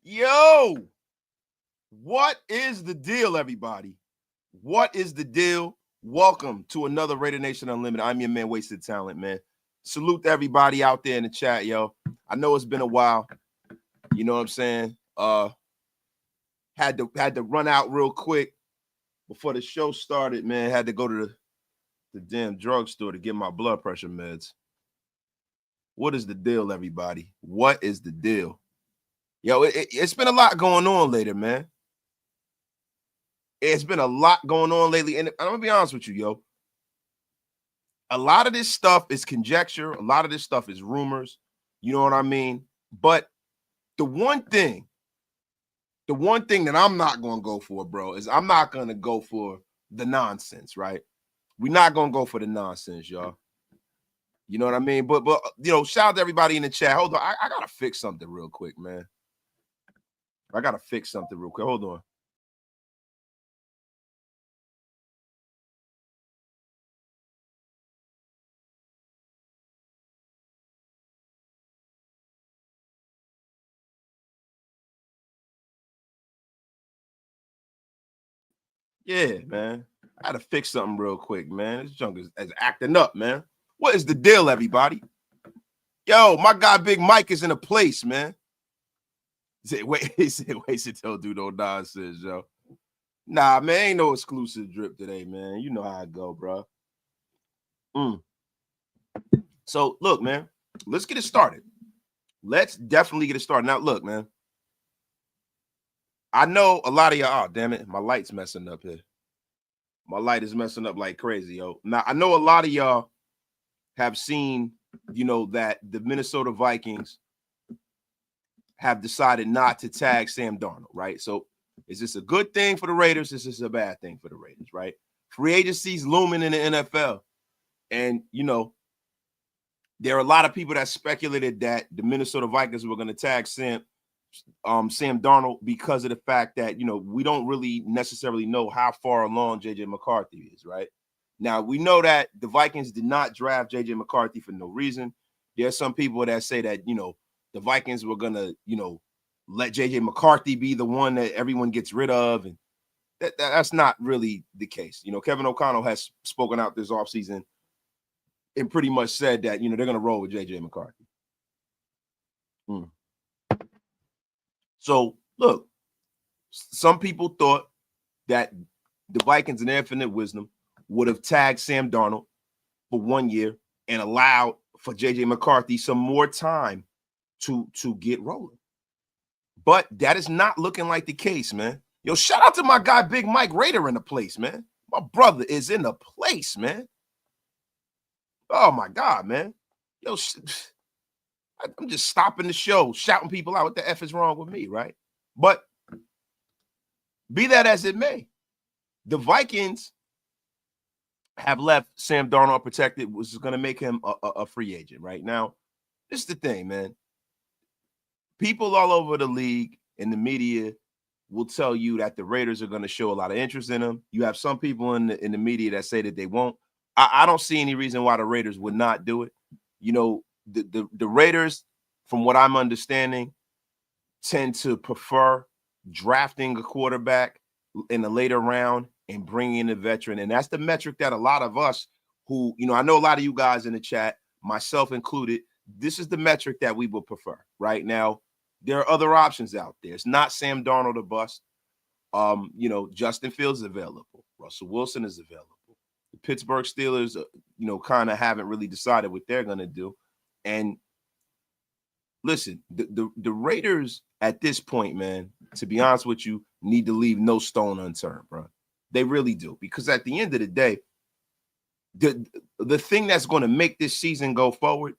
Yo, what is the deal, everybody? What is the deal? Welcome to another Raider Nation Unlimited. I'm your man, Wasted Talent, man. Salute to everybody out there in the chat, yo. I know it's been a while. You know what I'm saying? Had to run out real quick before the show started, man. Had to go to the damn drugstore to get my blood pressure meds. What is the deal, everybody? What is the deal? Yo, it's been a lot going on later, man. It's been a lot going on lately. And I'm going to be honest with you, yo. A lot of this stuff is conjecture. A lot of this stuff is rumors. You know what I mean? But the one thing that I'm not going to go for, bro, is I'm not going to go for the nonsense, right? We're not going to go for the nonsense, y'all. You know what I mean? But you know, shout out to everybody in the chat. Hold on. I got to fix something real quick, man. Hold on. Yeah, man. I had to fix something real quick, man. This junk is acting up, man. What is the deal, everybody? Yo, my guy Big Mike is in a place, man. He said, wasted till do no nonsense, yo. Nah, man, ain't no exclusive drip today, man. You know how I go, bro. So, look, man, let's get it started. Let's definitely get it started. Now, look, man. I know a lot of y'all, oh, damn it, my light's messing up here. My light is messing up like crazy, yo. Now, I know a lot of y'all have seen, you know, that the Minnesota Vikings have decided not to tag Sam Darnold, right? So is this a good thing for the Raiders? Is this a bad thing for the Raiders, right? Free agency's looming in the NFL. And, you know, there are a lot of people that speculated that the Minnesota Vikings were going to tag Sam Darnold because of the fact that, you know, we don't really necessarily know how far along J.J. McCarthy is, right? Now, we know that the Vikings did not draft J.J. McCarthy for no reason. There are some people that say that, you know, the Vikings were going to, you know, let J.J. McCarthy be the one that everyone gets rid of. And that's not really the case. You know, Kevin O'Connell has spoken out this offseason and pretty much said that, you know, they're going to roll with J.J. McCarthy. So, look, some people thought that the Vikings in their infinite wisdom would have tagged Sam Darnold for 1 year and allowed for J.J. McCarthy some more time to get rolling. But that is not looking like the case, man. Yo, shout out to my guy Big Mike Raider in the place, man. My brother is in the place, man. Oh, my God, man. Yo, I'm just stopping the show, shouting people out. What the F is wrong with me, right? But be that as it may, the Vikings have left Sam Darnold protected, which is going to make him a free agent right now. This is the thing, man. People all over the league and the media will tell you that the Raiders are going to show a lot of interest in him. You have some people in the media that say that they won't. I don't see any reason why the Raiders would not do it. You know, the Raiders, from what I'm understanding, tend to prefer drafting a quarterback in a later round and bringing in a veteran. And that's the metric that a lot of us who, I know a lot of you guys in the chat, myself included, this is the metric that we would prefer. Right now, there are other options out there. It's not Sam Darnold or bust. Justin Fields is available. Russell Wilson is available. The Pittsburgh Steelers, kind of haven't really decided what they're going to do. And listen, the Raiders at this point, man, to be honest with you, need to leave no stone unturned, bro. They really do. Because at the end of the day, the thing that's going to make this season go forward,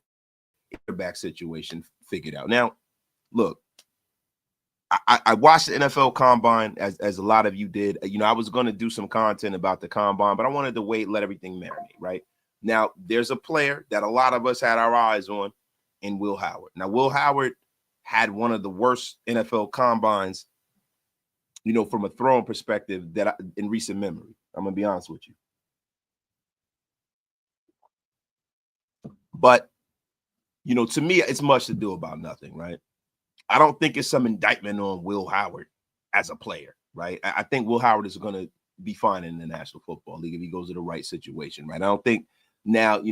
quarterback situation figured out. Now, look, I watched the NFL Combine as a lot of you did. I was going to do some content about the Combine, but I wanted to wait, let everything marinate, right? Now, there's a player that a lot of us had our eyes on in Will Howard. Now, Will Howard had one of the worst NFL Combines, from a throwing perspective in recent memory. I'm going to be honest with you. But, to me, it's much to do about nothing, right? I don't think it's some indictment on Will Howard as a player, right? I think Will Howard is going to be fine in the National Football League if he goes to the right situation, right? I don't think now,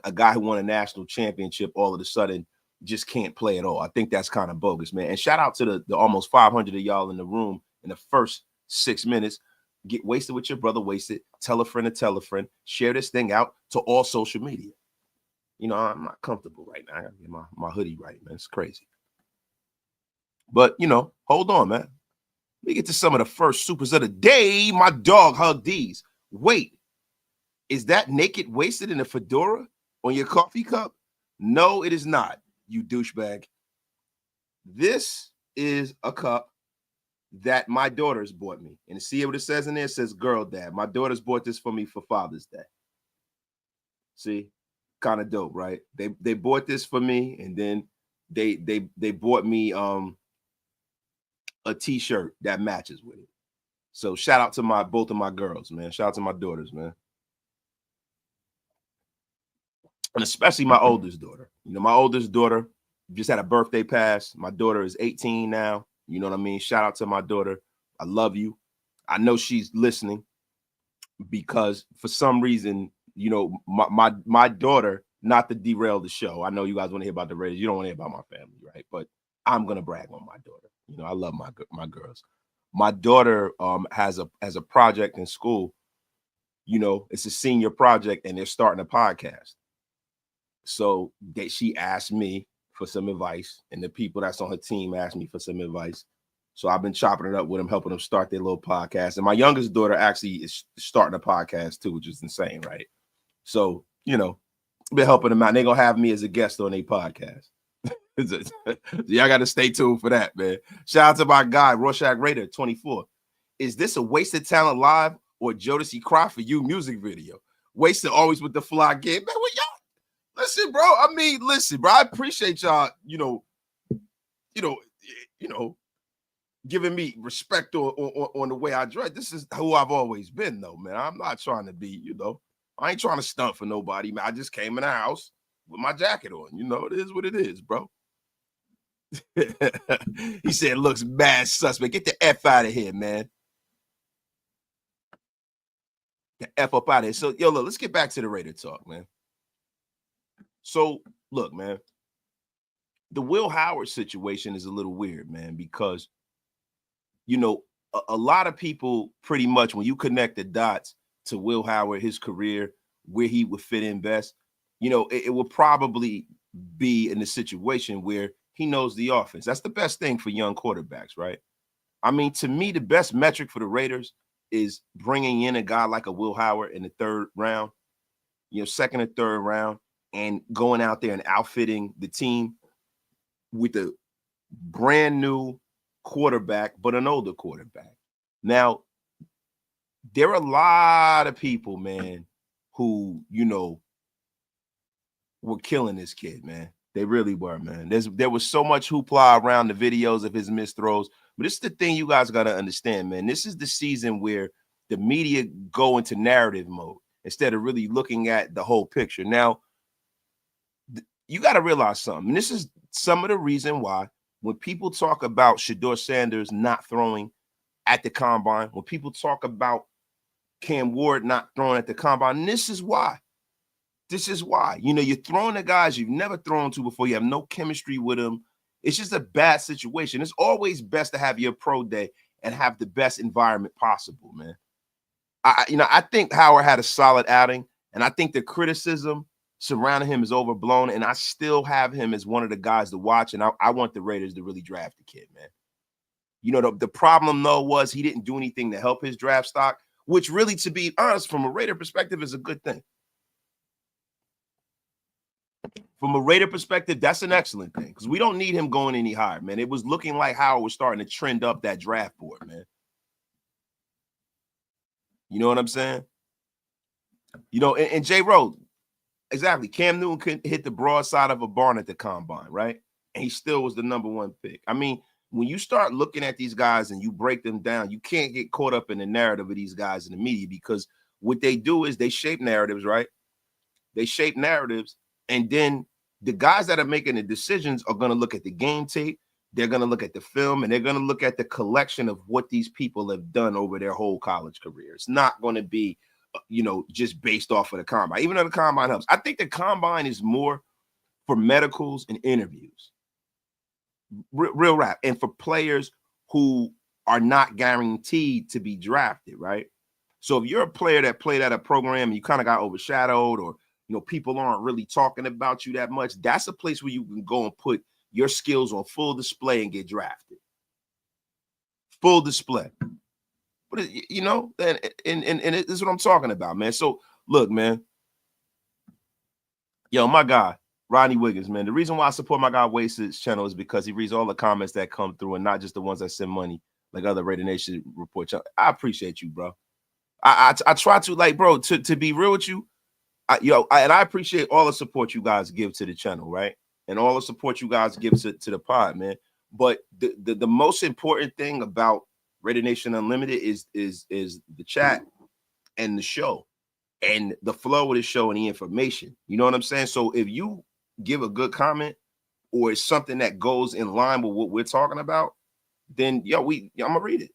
a guy who won a national championship all of a sudden just can't play at all. I think that's kind of bogus, man. And shout out to the almost 500 of y'all in the room in the first 6 minutes. Get wasted with your brother, wasted. Tell a friend to tell a friend. Share this thing out to all social media. I'm not comfortable right now. I got to get my hoodie right, man. It's crazy. But, hold on, man. Let me get to some of the first supers of the day. My dog hugged these. Wait, is that naked wasted in a fedora on your coffee cup? No, it is not, you douchebag. This is a cup that my daughters bought me. And see what it says in there? It says, girl dad. My daughters bought this for me for Father's Day. See? Kind of dope, right? They bought this for me, and then they bought me a t-shirt that matches with it. So shout out to both of my girls, man. Shout out to my daughters, man. And especially my oldest daughter. My oldest daughter just had a birthday pass. My daughter is 18 now. You know what I mean? Shout out to my daughter. I love you. I know she's listening because for some reason, my daughter, not to derail the show. I know you guys want to hear about the Raiders. You don't want to hear about my family, right? But I'm going to brag on my daughter. I love my girls. My daughter has a project in school. It's a senior project, and they're starting a podcast. So she asked me for some advice, and the people that's on her team asked me for some advice. So I've been chopping it up with them, helping them start their little podcast. And my youngest daughter actually is starting a podcast too, which is insane, right? So, been helping them out. They're going to have me as a guest on their podcast. Y'all got to stay tuned for that, man. Shout out to my guy, Rorschach Raider 24. Is this a Wasted Talent live or Jodeci Cry for You music video? Wasted always with the fly game. Man, what y'all? Listen, bro. Listen, bro. I appreciate y'all, giving me respect on the way I dress. This is who I've always been, though, man. I'm not trying to be, I ain't trying to stunt for nobody, man. I just came in the house with my jacket on. It is what it is, bro. He said, looks mad suspect. Get the F out of here, man. Get the F up out of here. So, look, let's get back to the Raider talk, man. So, look, man. The Will Howard situation is a little weird, man, because, a lot of people pretty much, when you connect the dots to Will Howard, his career, where he would fit in best, it will probably be in a situation where he knows the offense. That's the best thing for young quarterbacks, right? I mean, to me, the best metric for the Raiders is bringing in a guy like a Will Howard in the third round, second or third round, and going out there and outfitting the team with a brand new quarterback, but an older quarterback. Now, there are a lot of people, man, who, were killing this kid, man. They really were, man. There was so much hoopla around the videos of his missed throws. But this is the thing you guys got to understand, man. This is the season where the media go into narrative mode instead of really looking at the whole picture. Now, you got to realize something. And this is some of the reason why when people talk about Shedeur Sanders not throwing at the combine, when people talk about Cam Ward not throwing at the combine. And this is why. You're throwing the guys you've never thrown to before. You have no chemistry with them. It's just a bad situation. It's always best to have your pro day and have the best environment possible, man. I think Howard had a solid outing, and I think the criticism surrounding him is overblown, and I still have him as one of the guys to watch, and I want the Raiders to really draft the kid, man. The problem, though, was he didn't do anything to help his draft stock, which really, to be honest, from a Raider perspective, is a good thing. From a Raider perspective, that's an excellent thing because we don't need him going any higher, man. It was looking like Howard was starting to trend up that draft board, man. You know what I'm saying? And J. Rowe, exactly. Cam Newton could hit the broadside of a barn at the combine, right? And he still was the number one pick. I mean, when you start looking at these guys and you break them down, you can't get caught up in the narrative of these guys in the media because what they do is they shape narratives, right? They shape narratives. And then the guys that are making the decisions are going to look at the game tape. They're going to look at the film, and they're going to look at the collection of what these people have done over their whole college career. It's not going to be, just based off of the combine, even though the combine helps. I think the combine is more for medicals and interviews, real rap, and for players who are not guaranteed to be drafted, right? So if you're a player that played at a program and you kind of got overshadowed or people aren't really talking about you that much, that's a place where you can go and put your skills on full display and get drafted. Full display. But, and this is what I'm talking about, man. So, look, man. My guy, Rodney Wiggins, man. The reason why I support my guy Wasted channel is because he reads all the comments that come through and not just the ones that send money like other Raider Nation report. I appreciate you, bro. I try to, bro, to be real with you, and I appreciate all the support you guys give to the channel, right? And all the support you guys give to the pod, man. But the most important thing about Raider Nation Unlimited is the chat and the show and the flow of the show and the information. You know what I'm saying? So if you give a good comment or it's something that goes in line with what we're talking about, then I'm gonna read it,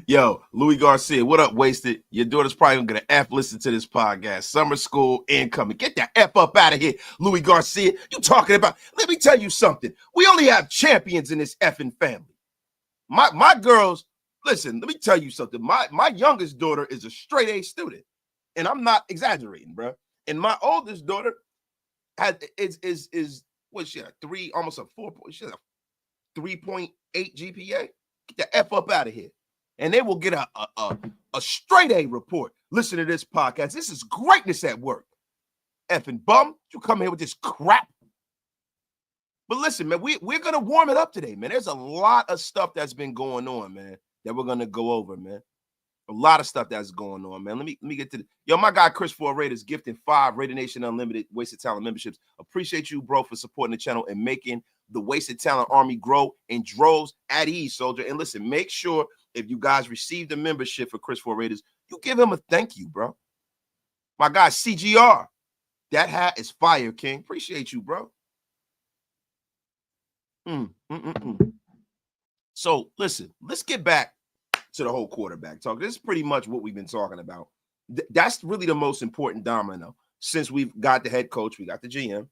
Yo, Louis Garcia, what up, Wasted? Your daughter's probably gonna F listen to this podcast. Summer school incoming. Get that F up out of here, Louis Garcia. You talking about? Let me tell you something. We only have champions in this effing family. My girls, listen, let me tell you something. My youngest daughter is a straight A student, and I'm not exaggerating, bro. And my oldest daughter is what's she at? Almost a 4. She has a 3.8 GPA. Get the F up out of here. And they will get a straight A report. Listen to this podcast. This is greatness at work. Effing bum. You come here with this crap. But listen, man, we're going to warm it up today, man. There's a lot of stuff that's been going on, man, that we're going to go over, man. A lot of stuff that's going on, man. Let me get to my guy Chris for Raiders gifting 5 Raider Nation Unlimited Wasted Talent memberships. Appreciate you, bro, for supporting the channel and making the Wasted Talent Army grow in droves at ease, soldier. And listen, make sure if you guys received a membership for Chris for Raiders, you give him a thank you, bro. My guy CGR, that hat is fire, King. Appreciate you, bro. So listen, let's get back to the whole quarterback talk. This is pretty much what we've been talking about. That's really the most important domino. Since we've got the head coach, we got the GM,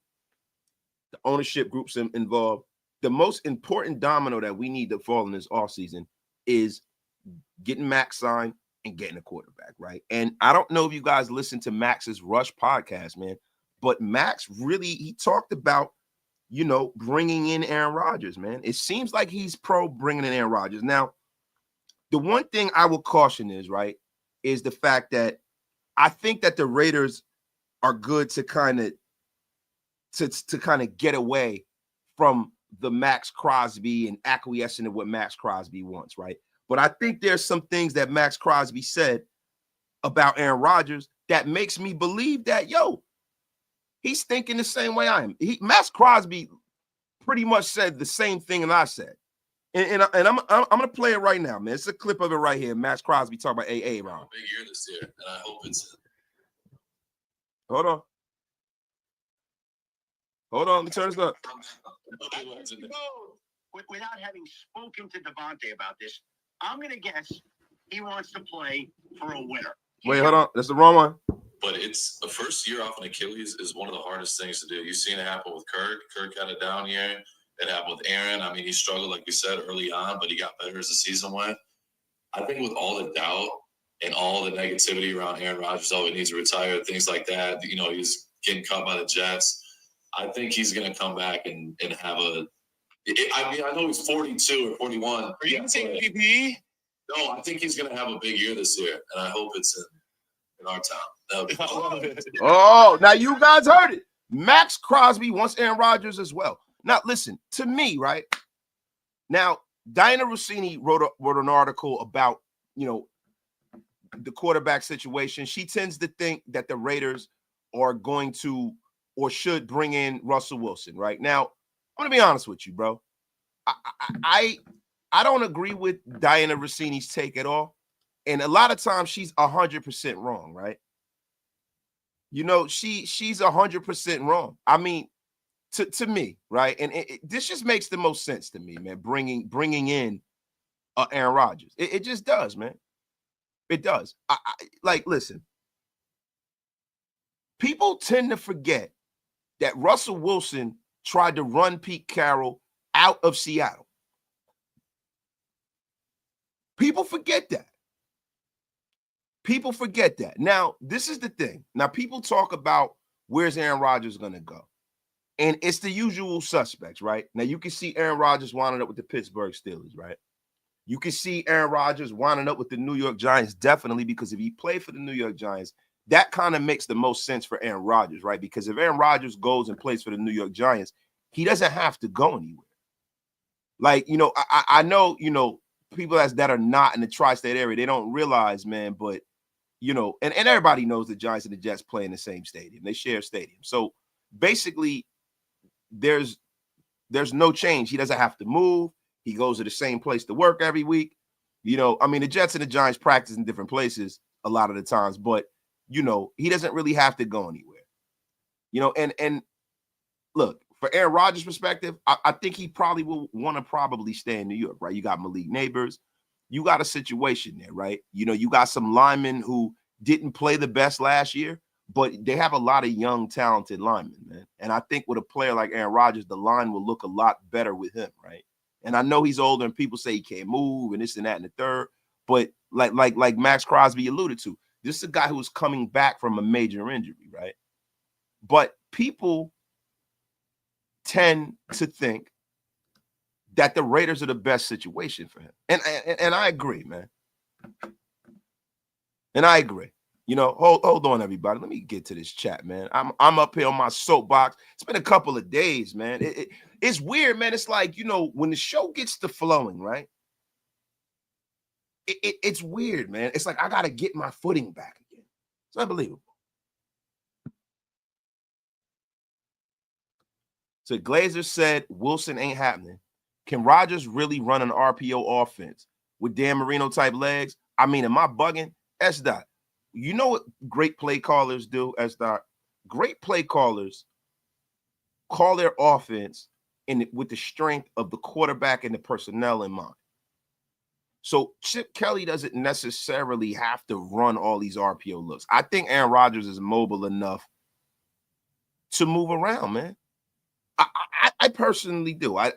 the ownership groups involved. The most important domino that we need to fall in this offseason is getting Max signed and getting a quarterback, right? And I don't know if you guys listen to Max's Rush podcast, man, but Max he talked about, bringing in Aaron Rodgers, man. It seems like he's pro bringing in Aaron Rodgers. Now, the one thing I will caution is the fact that I think that the Raiders are good to kind of get away from the Max Crosby and acquiescing to what Max Crosby wants, right? But I think there's some things that Max Crosby said about Aaron Rodgers that makes me believe that, he's thinking the same way I am. Max Crosby pretty much said the same thing that I said. And I'm gonna play it right now, man. It's a clip of it right here. Max Crosby talking about AA Ron. Big year this year, and I hope it's. Hold on. Hold on, let me turn this up. Without having spoken to Devontae about this, I'm going to guess he wants to play for a winner. Wait, hold on. That's the wrong one. But it's the first year off an Achilles is one of the hardest things to do. You've seen it happen with Kirk. Kirk had a down year. It happened with Aaron. I mean, he struggled, like you said, early on, but he got better as the season went. I think with all the doubt and all the negativity around Aaron Rodgers, he needs to retire, things like that, you know, he's getting cut by the Jets. I think he's going to come back and have a I mean, I know he's 42 or 41. Are you going to say MVP? No, I think he's going to have a big year this year, and I hope it's in our town. Oh, now you guys heard it. Max Crosby wants Aaron Rodgers as well. Now, listen, to me, right? Now, Diana Rossini wrote an article about, you know, the quarterback situation. She tends to think that the Raiders are going to or should bring in Russell Wilson, right? Now, I'm going to be honest with you, bro. I don't agree with Diana Rossini's take at all. And a lot of times she's 100% wrong, right? You know, she's 100% wrong. I mean, to me, right? And this just makes the most sense to me, man, bringing in Aaron Rodgers. It just does, man. It does. Like, listen, people tend to forget that Russell Wilson tried to run Pete Carroll out of Seattle. People forget that. People forget that. Now, this is the thing. Now, people talk about where's Aaron Rodgers going to go. And it's the usual suspects, right? Now, you can see Aaron Rodgers winding up with the Pittsburgh Steelers, right? You can see Aaron Rodgers winding up with the New York Giants, definitely, because if he played for the New York Giants, that kind of makes the most sense for Aaron Rodgers, right? Because if Aaron Rodgers goes and plays for the New York Giants, he doesn't have to go anywhere. Like, you know, I know, you know, people that are not in the tri-state area, they don't realize, man, but, you know, and everybody knows the Giants and the Jets play in the same stadium. They share a stadium. So basically, there's no change. He doesn't have to move. He goes to the same place to work every week. You know, I mean, the Jets and the Giants practice in different places a lot of the times, but, you know, he doesn't really have to go anywhere. You know, and look, for Aaron Rodgers' perspective, I think he probably will want to stay in New York, right? You got Malik Neighbors. You got a situation there, right? You know, you got some linemen who didn't play the best last year, but they have a lot of young, talented linemen, man. And I think with a player like Aaron Rodgers, the line will look a lot better with him, right? And I know he's older and people say he can't move and this and that and the third, but like Max Crosby alluded to, this is a guy who is coming back from a major injury, right? But people tend to think that the Raiders are the best situation for him. And I agree, man. And I agree. You know, hold on, everybody. Let me get to this chat, man. I'm up here on my soapbox. It's been a couple of days, man. It's weird, man. It's like, you know, when the show gets to flowing, right? It's weird, man. It's like I got to get my footing back again. It's unbelievable. So Glazer said Wilson ain't happening. Can Rodgers really run an RPO offense with Dan Marino type legs? I mean, am I bugging? S-Dot. You know what great play callers do, S-Dot? Great play callers call their offense with the strength of the quarterback and the personnel in mind. So Chip Kelly doesn't necessarily have to run all these RPO looks. I think Aaron Rodgers is mobile enough to move around, man. I personally do. I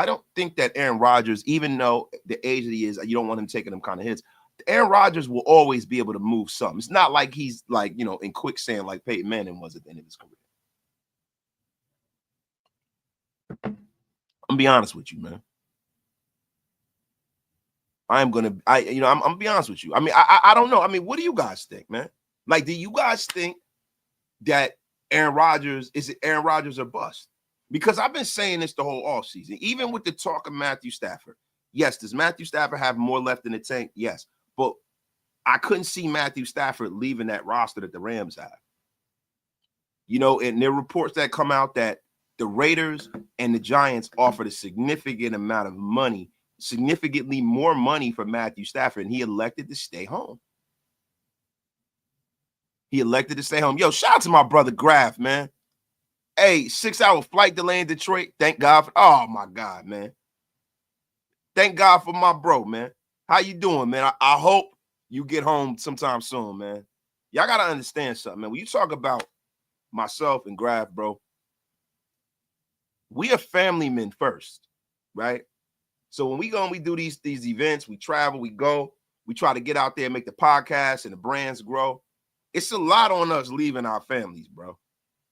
don't think that Aaron Rodgers, even though the age that he is, you don't want him taking them kind of hits. Aaron Rodgers will always be able to move some. It's not like he's like, you know, in quicksand like Peyton Manning was at the end of his career. I'm gonna be honest with you, man. I'm gonna be honest with you. I mean, I don't know. I mean, what do you guys think, man? Like, do you guys think that Aaron Rodgers is it Aaron Rodgers or bust? Because I've been saying this the whole offseason, even with the talk of Matthew Stafford. Yes, does Matthew Stafford have more left in the tank? Yes. But I couldn't see Matthew Stafford leaving that roster that the Rams have. You know, and there are reports that come out that the Raiders and the Giants offered a significant amount of money, significantly more money for Matthew Stafford, and he elected to stay home. He elected to stay home. Yo, shout out to my brother Graf, man. Hey, 6-hour flight delay in Detroit. Thank God for, oh my God, man. Thank God for my bro, man. How you doing, man? I hope you get home sometime soon, man. Y'all got to understand something, man. When you talk about myself and Graf, bro, we are family men first, right? So when we go and we do these events, we travel, we go, we try to get out there and make the podcast and the brands grow. It's a lot on us leaving our families, bro.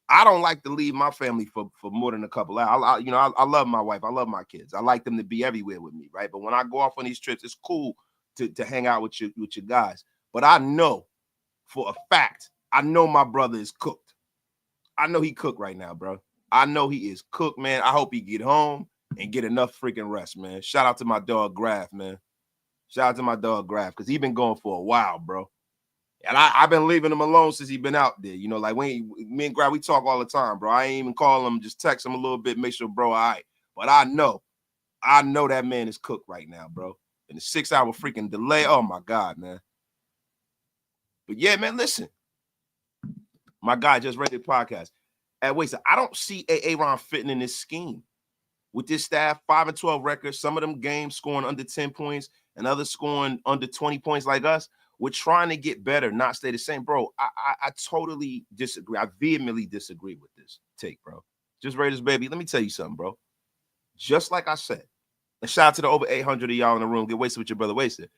I don't like to leave my family for more than a couple hours. I love my wife. I love my kids. I like them to be everywhere with me, right? But when I go off on these trips, it's cool to hang out with your guys. But I know for a fact, I know my brother is cooked. I know he cooked right now, bro. I know he is cooked, man. I hope he get home and get enough freaking rest, man. Shout out to my dog Graf, man. Shout out to my dog Graf, because he been going for a while, bro. And I've been leaving him alone since he been out there. You know, like me and Graf, we talk all the time, bro. I ain't even call him, just text him a little bit, make sure, bro, all right. But I know that man is cooked right now, bro. And the 6-hour freaking delay, oh my God, man. But yeah, man, listen. My guy just read the podcast. Wait, so I don't see Aaron fitting in this scheme. With this staff, 5-12 records, some of them games scoring under 10 points and others scoring under 20 points like us. We're trying to get better, not stay the same. Bro, I totally disagree. I vehemently disagree with this take, bro. Just Raiders, baby. Let me tell you something, bro. Just like I said, and shout out to the over 800 of y'all in the room. Get wasted with your brother Wasted.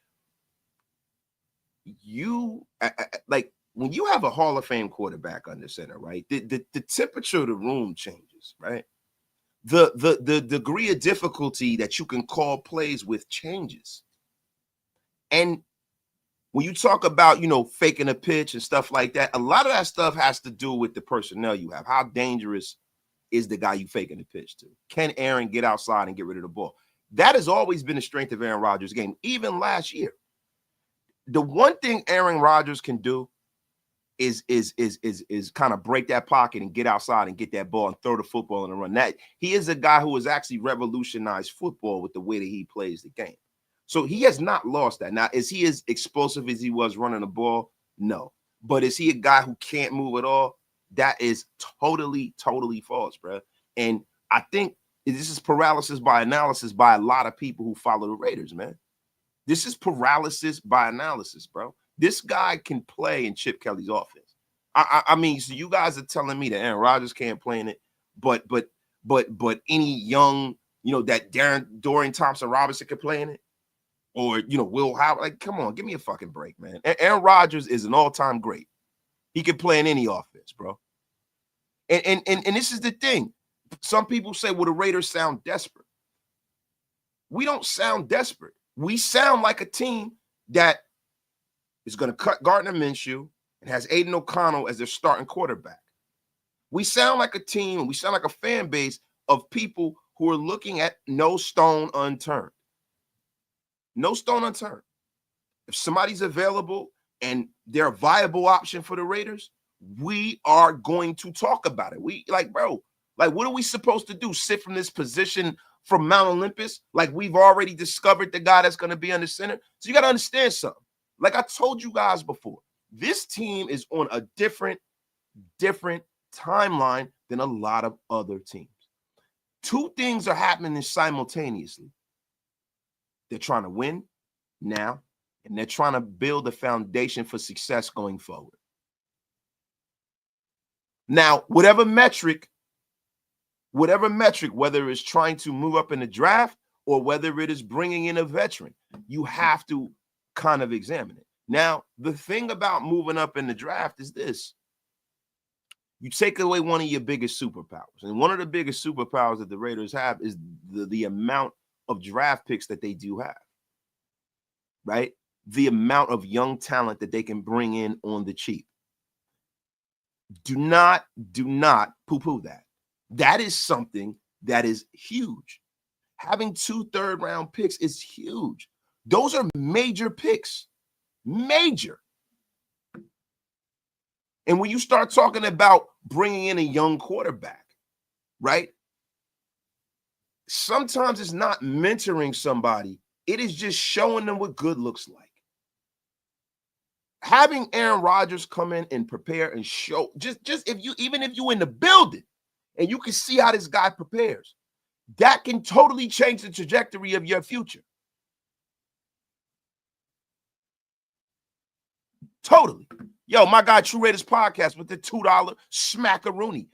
Like, when you have a Hall of Fame quarterback under center, right, the temperature of the room changes, right? The degree of difficulty that you can call plays with changes. And when you talk about, faking a pitch and stuff like that, a lot of that stuff has to do with the personnel you have. How dangerous is the guy you faking the pitch to? Can Aaron get outside and get rid of the ball? That has always been the strength of Aaron Rodgers' game, even last year. The one thing Aaron Rodgers can do is kind of break that pocket and get outside and get that ball and throw the football in the run. That he is a guy who has actually revolutionized football with the way that he plays the game. So he has not lost that. Now, is he as explosive as he was running the ball? No. But is he a guy who can't move at all? That is totally, totally false, bro. And I think this is paralysis by analysis by a lot of people who follow the Raiders, man. This is paralysis by analysis, bro. This guy can play in Chip Kelly's offense. I mean, so you guys are telling me that Aaron Rodgers can't play in it, but any young, that Dorian Thompson-Robinson could play in it, or Will Howard. Like, come on, give me a fucking break, man. Aaron Rodgers is an all-time great. He can play in any offense, bro. And this is the thing. Some people say, well, the Raiders sound desperate. We don't sound desperate. We sound like a team that is going to cut Gardner Minshew and has Aiden O'Connell as their starting quarterback. We sound like a team, and we sound like a fan base of people who are looking at no stone unturned. No stone unturned. If somebody's available and they're a viable option for the Raiders, we are going to talk about it. Bro, what are we supposed to do? Sit from this position from Mount Olympus? Like, we've already discovered the guy that's going to be under center? So you got to understand something. Like I told you guys before, this team is on a different timeline than a lot of other teams. Two things are happening simultaneously. They're trying to win now, and they're trying to build a foundation for success going forward. Now, whatever metric, whether it's trying to move up in the draft or whether it is bringing in a veteran, you have to kind of examine it. Now, the thing about moving up in the draft is this. You take away one of your biggest superpowers. And one of the biggest superpowers that the Raiders have is the amount of draft picks that they do have, right? The amount of young talent that they can bring in on the cheap. Do not poo-poo that. That is something that is huge. Having 2 third-round picks is huge. Those are major picks. Major. And when you start talking about bringing in a young quarterback, right? Sometimes it's not mentoring somebody. It is just showing them what good looks like. Having Aaron Rodgers come in and prepare and show, even if you're in the building and you can see how this guy prepares. That can totally change the trajectory of your future. Totally. Yo, my guy True Raiders podcast with the $2 smackaroonie.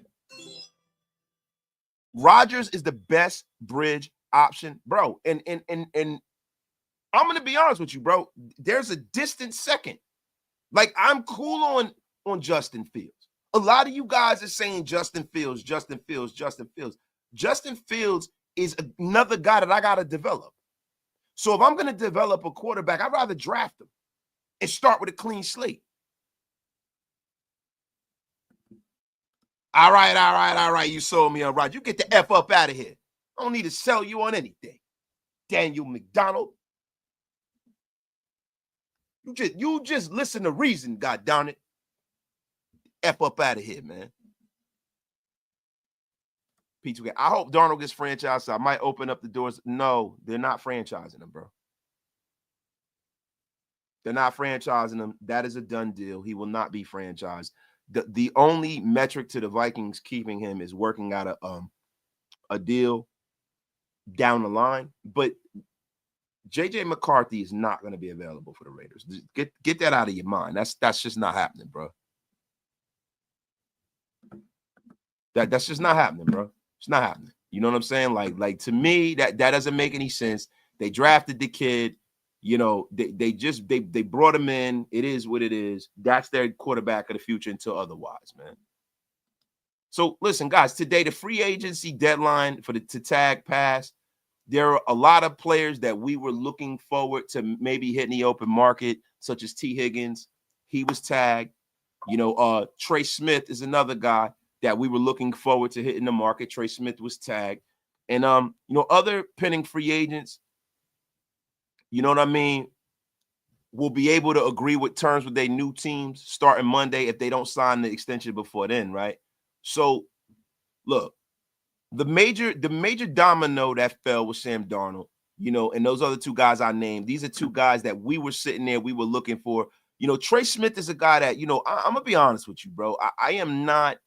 Rodgers is the best bridge option, bro. And I'm gonna be honest with you, bro. There's a distant second. Like, I'm cool on Justin Fields. A lot of you guys are saying Justin Fields. Justin Fields is another guy that I gotta develop. So if I'm gonna develop a quarterback, I'd rather draft him and start with a clean slate. All right. You sold me on Rodgers. You get the F up out of here. I don't need to sell you on anything. Daniel McDonald. You just listen to reason, God darn it. F up out of here, man. P2K. I hope Darnold gets franchised, so I might open up the doors. No, they're not franchising him, bro. They're not franchising him. That is a done deal. He will not be franchised. The only metric to the Vikings keeping him is working out a deal down the line. But JJ McCarthy is not going to be available for the Raiders. Get that out of your mind. That's just not happening, bro. That's just not happening, bro. It's not happening. You know what I'm saying? Like to me, that doesn't make any sense. They drafted the kid. You know, they brought him in. It is what it is. That's their quarterback of the future until otherwise, man. So listen, guys, today the free agency deadline for to tag pass. There are a lot of players that we were looking forward to maybe hitting the open market, such as T. Higgins. He was tagged. You know, Trey Smith is another guy that we were looking forward to hitting the market. Trey Smith was tagged. And, you know, other pending free agents, you know what I mean, will be able to agree with terms with their new teams starting Monday if they don't sign the extension before then, right? So, look, the major domino that fell was Sam Darnold, you know, and those other two guys I named. These are two guys that we were sitting there, we were looking for. You know, Trey Smith is a guy that, you know, I'm going to be honest with you, bro. I am not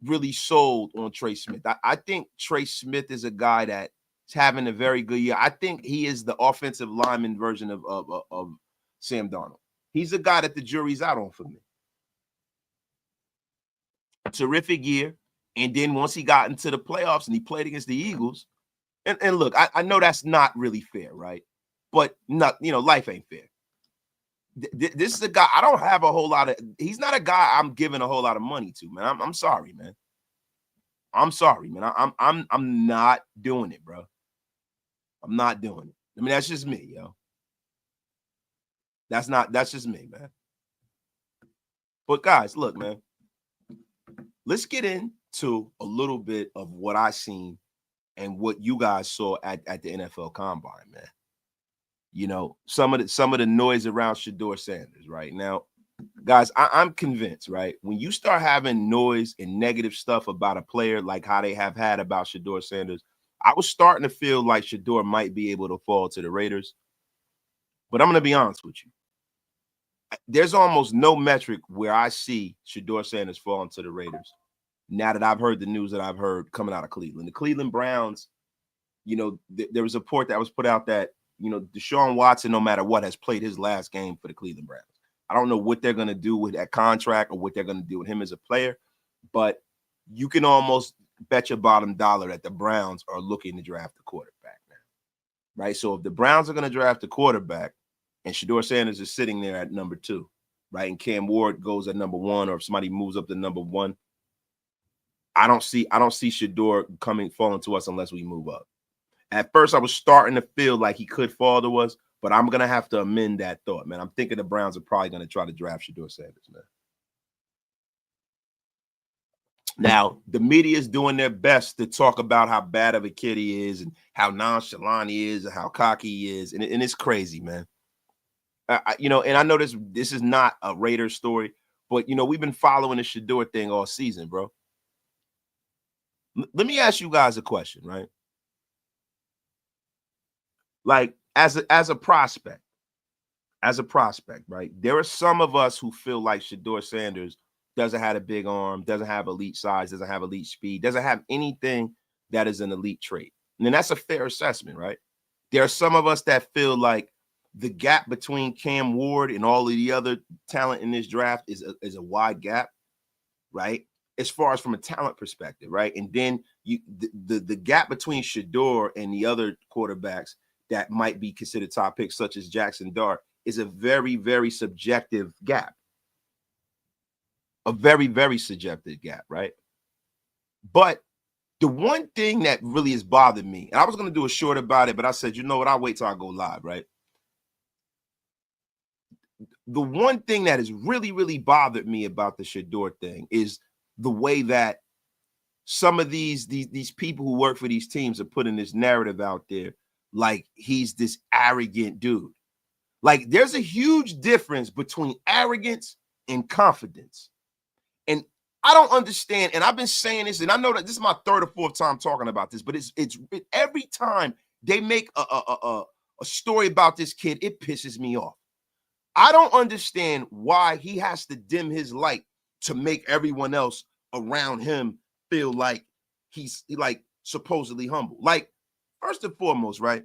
really sold on Trey Smith. I think Trey Smith is a guy that's having a very good year. I think he is the offensive lineman version of Sam Darnold. He's a guy that the jury's out on for me. Terrific year. And then once he got into the playoffs and he played against the Eagles, and look, I know that's not really fair, right? But not, you know, life ain't fair. This is a guy I don't have a whole lot of. He's not a guy I'm giving a whole lot of money to, man. I'm sorry, man. I'm sorry, man. I'm not doing it, bro. I'm not doing it. I mean, that's just me, yo. That's just me, man. But guys, look, man. Let's get into a little bit of what I seen and what you guys saw at the NFL Combine, man. You know, some of the noise around Shedeur Sanders right now, guys. I'm convinced, right? When you start having noise and negative stuff about a player, like how they have had about Shedeur Sanders, I was starting to feel like Shedeur might be able to fall to the Raiders. But I'm going to be honest with you. There's almost no metric where I see Shedeur Sanders falling to the Raiders. Now that I've heard the news that I've heard coming out of Cleveland, the Cleveland Browns, you know, there was a report that was put out that, you know, Deshaun Watson, no matter what, has played his last game for the Cleveland Browns. I don't know what they're going to do with that contract or what they're going to do with him as a player, but you can almost bet your bottom dollar that the Browns are looking to draft a quarterback now, right? So if the Browns are going to draft a quarterback and Shedeur Sanders is sitting there at number 2, right, and Cam Ward goes at number 1, or if somebody moves up to number 1, I don't see Shedeur falling to us unless we move up. At first, I was starting to feel like he could fall to us, but I'm going to have to amend that thought, man. I'm thinking the Browns are probably going to try to draft Shedeur Sanders, man. Now, the media is doing their best to talk about how bad of a kid he is and how nonchalant he is and how cocky he is, and it's crazy, man. You know, and I know this is not a Raiders story, but, you know, we've been following the Shedeur thing all season, bro. Let me ask you guys a question, right? Like, as a prospect, right? There are some of us who feel like Shedeur Sanders doesn't have a big arm, doesn't have elite size, doesn't have elite speed, doesn't have anything that is an elite trait. And then that's a fair assessment, right? There are some of us that feel like the gap between Cam Ward and all of the other talent in this draft is a wide gap, right? As far as from a talent perspective, right? And then the gap between Shedeur and the other quarterbacks that might be considered top picks, such as Jackson Dart, is a very, very subjective gap. A very, very subjective gap, right? But the one thing that really has bothered me, and I was going to do a short about it, but I said, you know what, I'll wait till I go live, right? The one thing that has really, really bothered me about the Shedeur thing is the way that some of these people who work for these teams are putting this narrative out there like he's this arrogant dude. Like, there's a huge difference between arrogance and confidence. And I don't understand, and I've been saying this, and I know that this is my third or fourth time talking about this, but it's every time they make a story about this kid, it pisses me off. I don't understand why he has to dim his light to make everyone else around him feel like he's like supposedly humble. Like, first and foremost, right?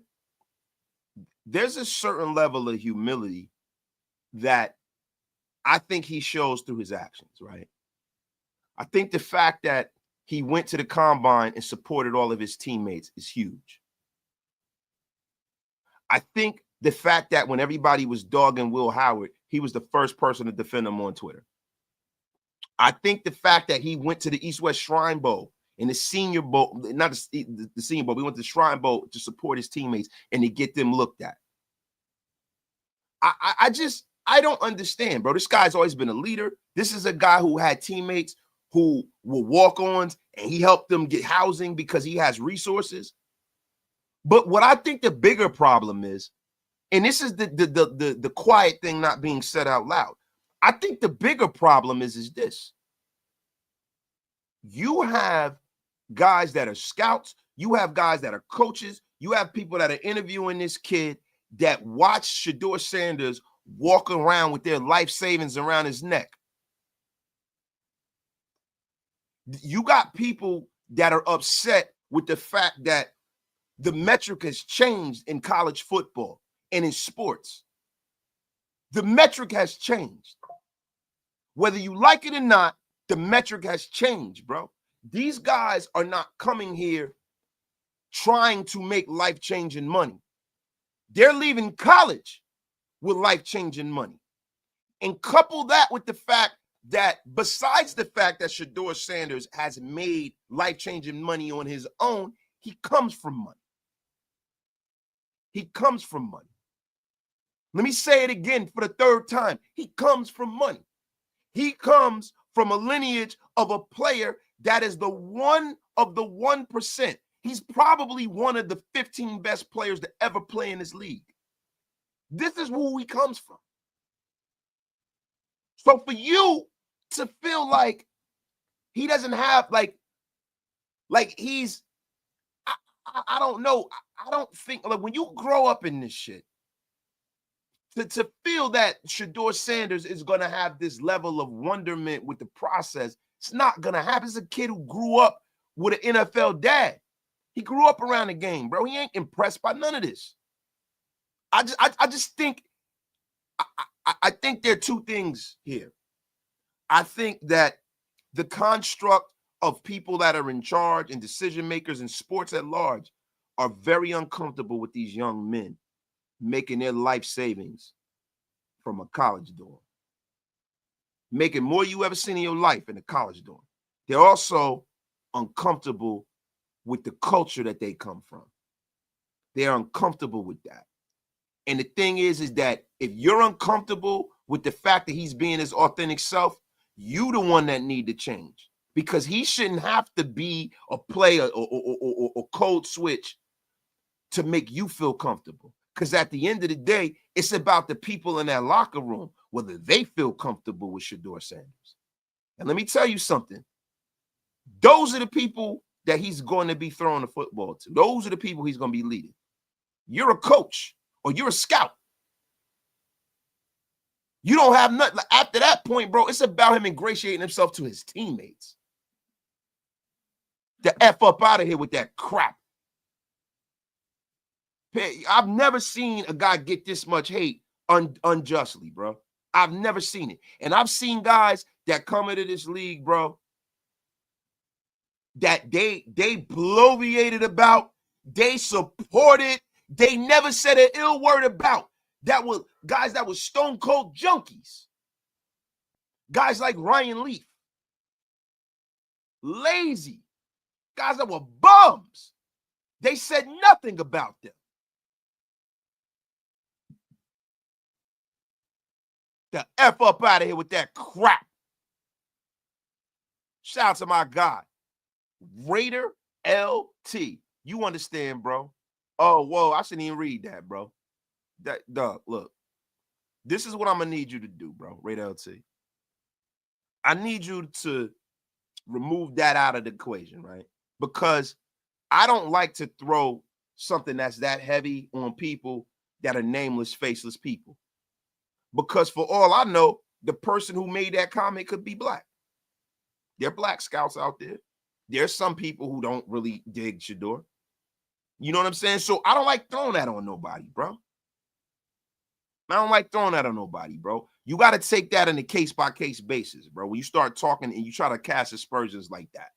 There's a certain level of humility that I think he shows through his actions, right? I think the fact that he went to the combine and supported all of his teammates is huge. I think the fact that when everybody was dogging Will Howard, he was the first person to defend him on Twitter. I think the fact that he went to the East-West Shrine Bowl and the Senior Bowl, not the Senior Bowl, we went to the Shrine Bowl to support his teammates and to get them looked at. I don't understand, bro. This guy's always been a leader. This is a guy who had teammates who were walk-ons, and he helped them get housing because he has resources. But what I think the bigger problem is, and this is the quiet thing not being said out loud, I think the bigger problem is this. You have guys that are scouts, you have guys that are coaches, you have people that are interviewing this kid that watch Shedeur Sanders walk around with their life savings around his neck. You got people that are upset with the fact that the metric has changed in college football and in sports. The metric has changed. Whether you like it or not, the metric has changed, bro. These guys are not coming here trying to make life-changing money. They're leaving college with life-changing money. And couple that with the fact that besides the fact that Shedeur Sanders has made life-changing money on his own, he comes from money. He comes from money. Let me say it again for the third time. He comes from money. He comes from a lineage of a player that is the one of the 1%. He's probably one of the 15 best players to ever play in this league. This is who he comes from. So for you to feel like he doesn't have like he's, I don't know. I don't think, like, when you grow up in this shit, to feel that Shedeur Sanders is going to have this level of wonderment with the process, it's not going to happen. It's a kid who grew up with an NFL dad. He grew up around the game, bro. He ain't impressed by none of this. I just think, I think there are two things here. I think that the construct of people that are in charge and decision makers in sports at large are very uncomfortable with these young men making their life savings from a college dorm, making more you ever seen in your life in a college dorm. They're also uncomfortable with the culture that they come from. They're uncomfortable with that. And the thing is that if you're uncomfortable with the fact that he's being his authentic self, you the one that need to change, because he shouldn't have to be a player or code switch to make you feel comfortable. Because at the end of the day, it's about the people in that locker room, whether they feel comfortable with Shedeur Sanders. And let me tell you something. Those are the people that he's going to be throwing the football to. Those are the people he's going to be leading. You're a coach or you're a scout. You don't have nothing. After that point, bro, it's about him ingratiating himself to his teammates. The F up out of here with that crap. I've never seen a guy get this much hate unjustly, bro. I've never seen it. And I've seen guys that come into this league, bro, that they bloviated about, they supported, they never said an ill word about. That were guys that were stone cold junkies. Guys like Ryan Leaf. Lazy. Guys that were bums. They said nothing about them. The F up out of here with that crap. Shout out to my guy, Raider LT. You understand, bro? Oh, whoa, I shouldn't even read that, bro. That dog, look. This is what I'm gonna need you to do, bro. Raider LT. I need you to remove that out of the equation, right? Because I don't like to throw something that's that heavy on people that are nameless, faceless people. Because for all I know, the person who made that comment could be black. There are black scouts out there. There's some people who don't really dig Shedeur. You know what I'm saying? So I don't like throwing that on nobody, bro. I don't like throwing that on nobody, bro. You got to take that on a case-by-case basis, bro. When you start talking and you try to cast aspersions like that.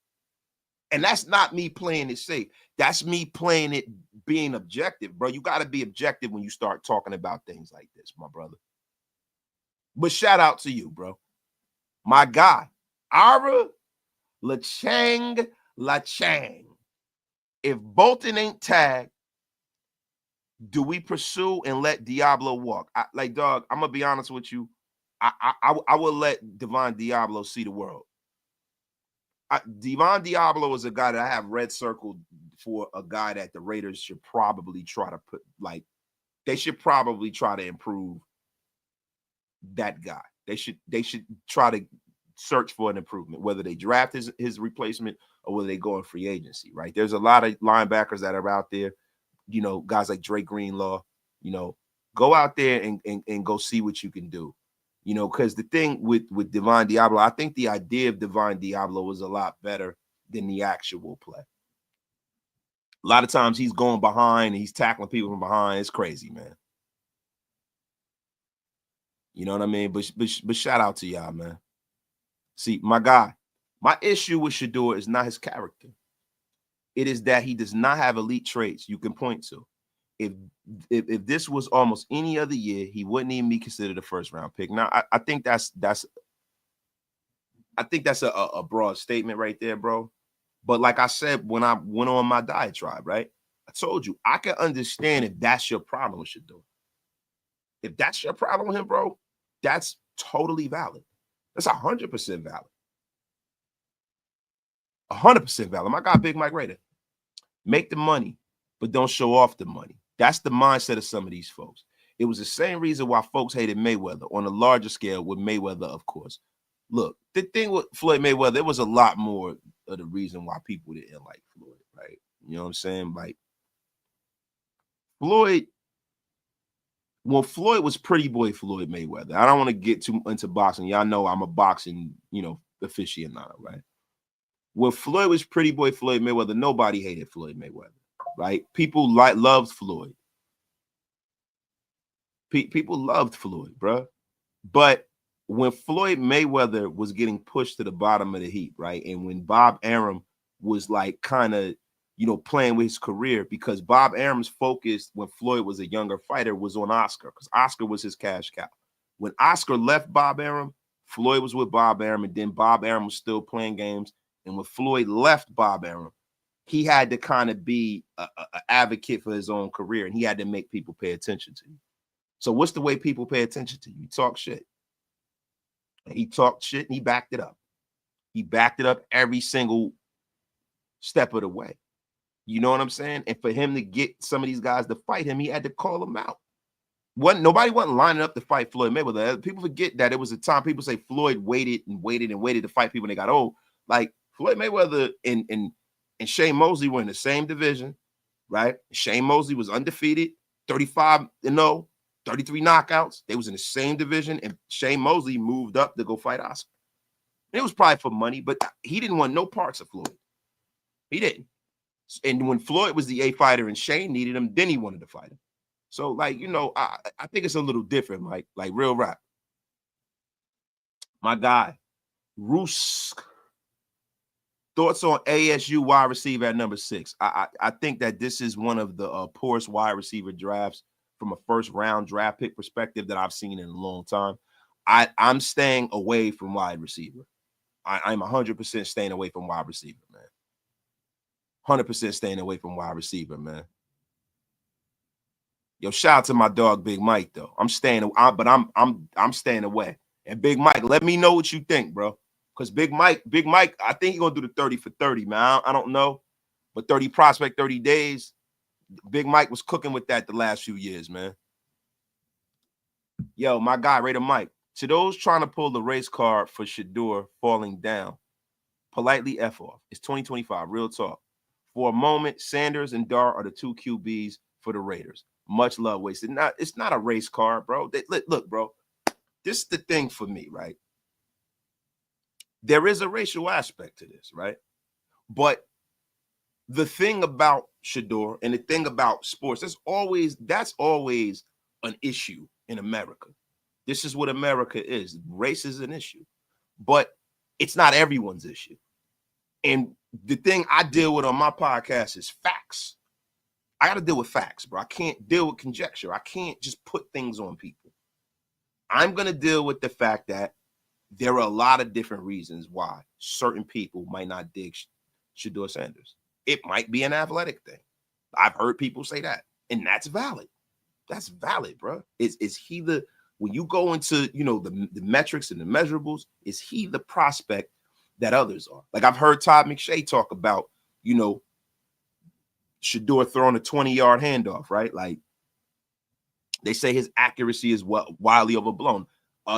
And that's not me playing it safe. That's me playing it being objective, bro. You got to be objective when you start talking about things like this, my brother. But shout out to you, bro. My guy, Ara Lachang. If Bolton ain't tagged, do we pursue and let Deablo walk? Dog, I'm going to be honest with you. I will let Devon Deablo see the world. Devon Deablo is a guy that I have red circled for a guy that the Raiders should probably try to put, they should probably try to improve that guy. They should try to search for an improvement, whether they draft his replacement or whether they go in free agency, right? There's a lot of linebackers that are out there, you know, guys like Drake Greenlaw, you know, go out there and go see what you can do. You know, because the thing with Devon Deablo, I think the idea of Devon Deablo was a lot better than the actual play. A lot of times he's going behind and he's tackling people from behind. It's crazy, man. You know what I mean? But shout out to y'all, man. See, my guy, my issue with Shedeur is not his character. It is that he does not have elite traits you can point to. If this was almost any other year, he wouldn't even be considered a first-round pick. Now, I think that's a broad statement right there, bro. But like I said, when I went on my diatribe, right? I told you, I can understand if that's your problem with Shedeur. If that's your problem with him, bro, that's totally valid. That's 100% valid. 100% valid. My guy, Big Mike Raider. Make the money, but don't show off the money. That's the mindset of some of these folks. It was the same reason why folks hated Mayweather on a larger scale with Mayweather, of course. Look, the thing with Floyd Mayweather, there was a lot more of the reason why people didn't like Floyd, right? You know what I'm saying? Like, Floyd, well, Floyd was pretty boy Floyd Mayweather. I don't want to get too into boxing. Y'all know I'm a boxing, aficionado, right? When Floyd was pretty boy Floyd Mayweather, nobody hated Floyd Mayweather, right? People loved Floyd. People loved Floyd, bro. But when Floyd Mayweather was getting pushed to the bottom of the heap, right? And when Bob Arum was like kind of, playing with his career, because Bob Arum's focus when Floyd was a younger fighter was on Oscar, because Oscar was his cash cow. When Oscar left Bob Arum, Floyd was with Bob Arum, and then Bob Arum was still playing games. And when Floyd left Bob Arum, he had to kind of be an advocate for his own career, and he had to make people pay attention to you. So what's the way people pay attention to you? You talk shit. And he talked shit, and he backed it up. He backed it up every single step of the way. You know what I'm saying? And for him to get some of these guys to fight him, he had to call them out. Nobody wasn't lining up to fight Floyd Mayweather. People forget that it was a time people say Floyd waited to fight people when they got old. Like, Floyd Mayweather and Shane Mosley were in the same division, right? Shane Mosley was undefeated, 35-0. 33 knockouts. They was in the same division, and Shane Mosley moved up to go fight Oscar. And it was probably for money, but he didn't want no parts of Floyd. He didn't. And when Floyd was the A fighter and Shane needed him, then he wanted to fight him. So, like, you know, I think it's a little different, like real rap. My guy, Rusk. Thoughts on ASU wide receiver at number 6? I think that this is one of the poorest wide receiver drafts from a first-round draft pick perspective that I've seen in a long time. I'm staying away from wide receiver. I'm 100% staying away from wide receiver, man. 100% staying away from wide receiver, man. Yo, shout out to my dog Big Mike though. I'm staying away. And Big Mike, let me know what you think, bro. Because Big Mike, I think he's gonna do the 30 for 30, man. I don't know, but 30 prospect, 30 days. Big Mike was cooking with that the last few years, man. Yo, my guy, Raider Mike. To those trying to pull the race card for Shedeur falling down, politely F off. It's 2025, real talk. For a moment, Sanders and Dar are the 2 QBs for the Raiders. Much love wasted. It's not a race car, bro. Look, bro, this is the thing for me, right? There is a racial aspect to this, right? But the thing about Shedeur and the thing about sports, that's always an issue in America. This is what America is. Race is an issue, but it's not everyone's issue. And the thing I deal with on my podcast is facts. I got to deal with facts, bro. I can't deal with conjecture. I can't just put things on people. I'm going to deal with the fact that there are a lot of different reasons why certain people might not dig Shedeur Sanders. It might be an athletic thing. I've heard people say that, and that's valid. That's valid, bro. Is he when you go into, you know, the metrics and the measurables, is he the prospect that others are? Like I've heard Todd McShay talk about, you know, Shedeur throwing a 20-yard handoff, right? Like they say his accuracy is wildly overblown.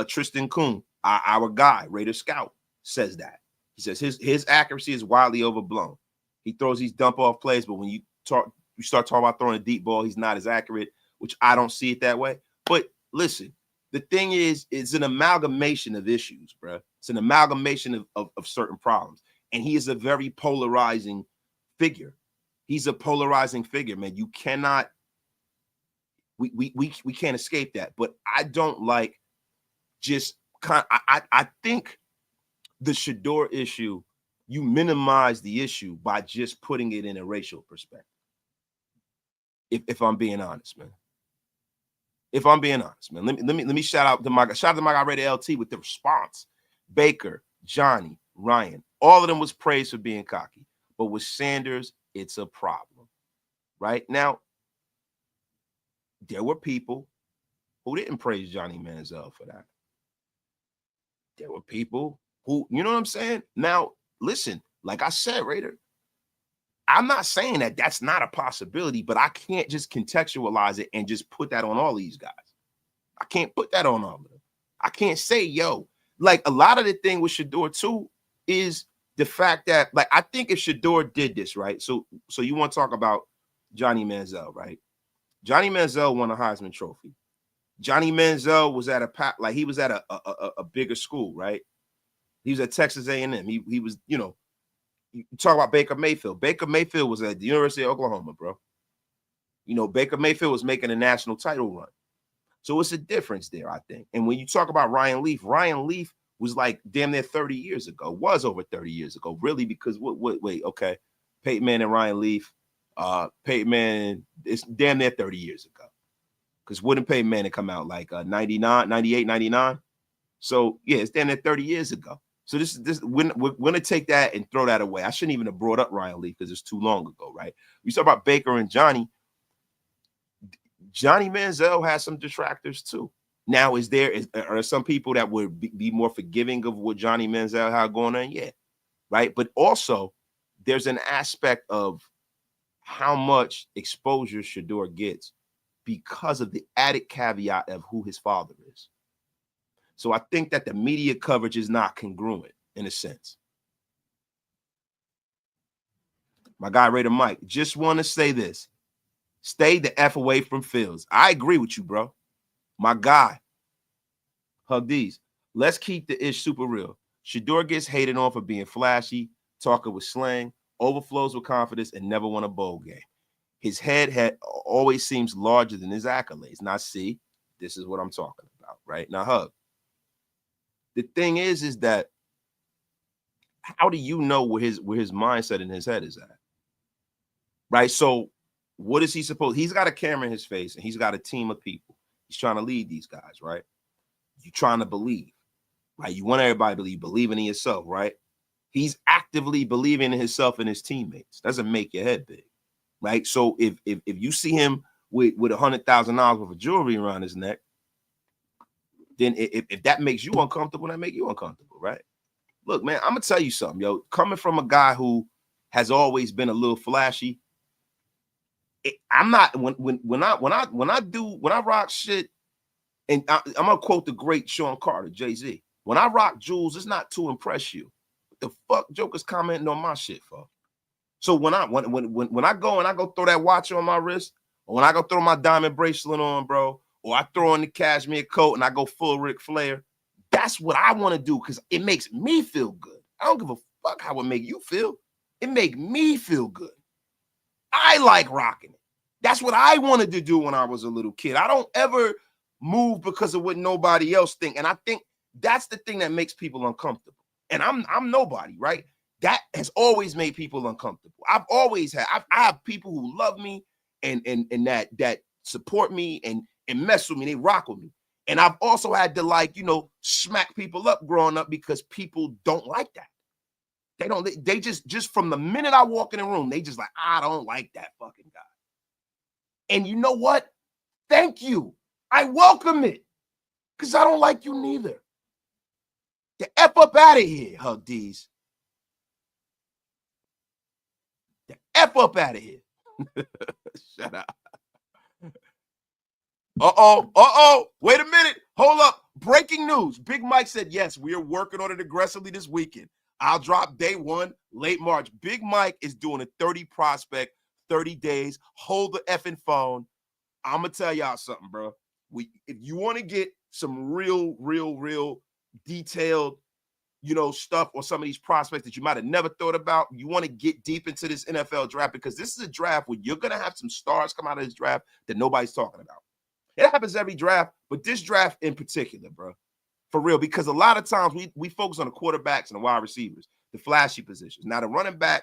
Tristan Kuhn, our guy, Raider Scout, says that. He says his accuracy is wildly overblown. He throws these dump off plays, but when you start talking about throwing a deep ball, he's not as accurate, which I don't see it that way. But listen, the thing is, it's an amalgamation of issues, bro. It's an amalgamation of certain problems. And he is a very polarizing figure. He's a polarizing figure, man. You cannot, we can't escape that. But I don't like just I think the Shedeur issue, you minimize the issue by just putting it in a racial perspective. If I'm being honest, man. If I'm being honest, man. Let me shout out to my guy Raider LT with the response. Baker, Johnny, Ryan, all of them was praised for being cocky. But with Sanders, it's a problem. Right? Now, there were people who didn't praise Johnny Manziel for that. There were people who, you know what I'm saying? Now, listen, like I said, Raider, I'm not saying that that's not a possibility, but I can't just contextualize it and just put that on all these guys. I can't put that on all of them. I can't say, yo, like a lot of the thing with Shedeur too is the fact that, like, I think if Shedeur did this, right? So you want to talk about Johnny Manziel, right? Johnny Manziel won a Heisman Trophy. Johnny Manziel was at he was at a bigger school, right? He was at Texas A&M. He was, you know, you talk about Baker Mayfield. Baker Mayfield was at the University of Oklahoma, bro. You know, Baker Mayfield was making a national title run. So it's a difference there, I think. And when you talk about Ryan Leaf was like damn near 30 years ago, was over 30 years ago, really, because wait, okay. Peyton Manning and Ryan Leaf, Peyton Manning, it's damn near 30 years ago. Because wouldn't Peyton Manning come out like 99, 98, 99? So, yeah, it's damn near 30 years ago. So we're going to take that and throw that away. I shouldn't even have brought up Ryan Leaf because it's too long ago, right? You talk about Baker and Johnny Manziel has some detractors too. Now, are there some people that would be more forgiving of what Johnny Manziel had going on? Yeah, right? But also, there's an aspect of how much exposure Shedeur gets because of the added caveat of who his father is. So I think that the media coverage is not congruent in a sense. My guy, Raider Mike, just want to say this. Stay the F away from Fields. I agree with you, bro. My guy, Hug these. Let's keep the ish super real. Shedeur gets hated on for being flashy, talking with slang, overflows with confidence, and never won a bowl game. His head always seems larger than his accolades. Now, see, this is what I'm talking about, right? Now, Hug. The thing is that how do you know where his mindset in his head is at? Right? So what is he supposed? He's got a camera in his face and he's got a team of people. He's trying to lead these guys, right? You're trying to believe, right? You want everybody to believe in yourself, right? He's actively believing in himself and his teammates. Doesn't make your head big, right? So if you see him with $100,000 worth of jewelry around his neck, then if that makes you uncomfortable, that make you uncomfortable, right? Look, man, I'm gonna tell you something, yo. Coming from a guy who has always been a little flashy, I'm not when I rock shit, and I'm gonna quote the great Sean Carter, Jay-Z. When I rock jewels, it's not to impress you. What the fuck Joker's commenting on my shit for? So when I go throw that watch on my wrist, or when I go throw my diamond bracelet on, bro, or I throw on the cashmere coat and I go full Ric Flair, that's what I want to do because it makes me feel good. I don't give a fuck how it make you feel. It make me feel good. I like rocking it. That's what I wanted to do when I was a little kid. I don't ever move because of what nobody else think. And I think that's the thing that makes people uncomfortable. And I'm nobody, right? That has always made people uncomfortable. I've always had. I have people who love me and that support me and mess with me. They rock with me. And I've also had to smack people up growing up because people don't like that. They just from the minute I walk in the room, they just like, I don't like that fucking guy. And you know what? Thank you. I welcome it because I don't like you neither. The F up out of here, Hug D's. The F up out of here. Shut up. Wait a minute. Hold up. Breaking news. Big Mike said, yes, we are working on it aggressively this weekend. I'll drop day 1, late March. Big Mike is doing a 30 prospect, 30 days. Hold the effing phone. I'm going to tell y'all something, bro. If you want to get some real detailed, stuff or some of these prospects that you might have never thought about, you want to get deep into this NFL draft because this is a draft where you're going to have some stars come out of this draft that nobody's talking about. It happens every draft, but this draft in particular, bro, for real, because a lot of times we focus on the quarterbacks and the wide receivers, the flashy positions. Now, the running back,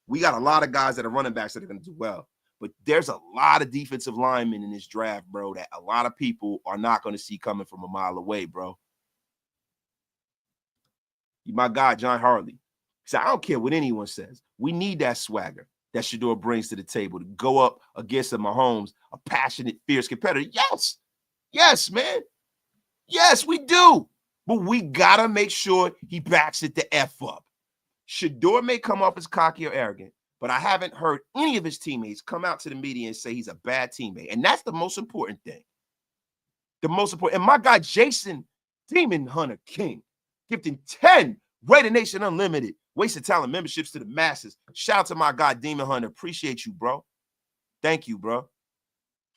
we got a lot of guys that are running backs that are going to do well, but there's a lot of defensive linemen in this draft, bro, that a lot of people are not going to see coming from a mile away, bro. My guy, John Hartley, said, I don't care what anyone says. We need that swagger that Shedeur brings to the table to go up against a Mahomes, a passionate, fierce competitor. Yes, man. Yes, we do. But we got to make sure he backs it the F up. Shedeur may come off as cocky or arrogant, but I haven't heard any of his teammates come out to the media and say he's a bad teammate. And that's the most important thing. The most important. And my guy, Jason Demon Hunter King, gifting 10 Raider Nation Unlimited Wasted Talent memberships to the masses. Shout out to my guy, Demon Hunter. Appreciate you, bro. Thank you, bro.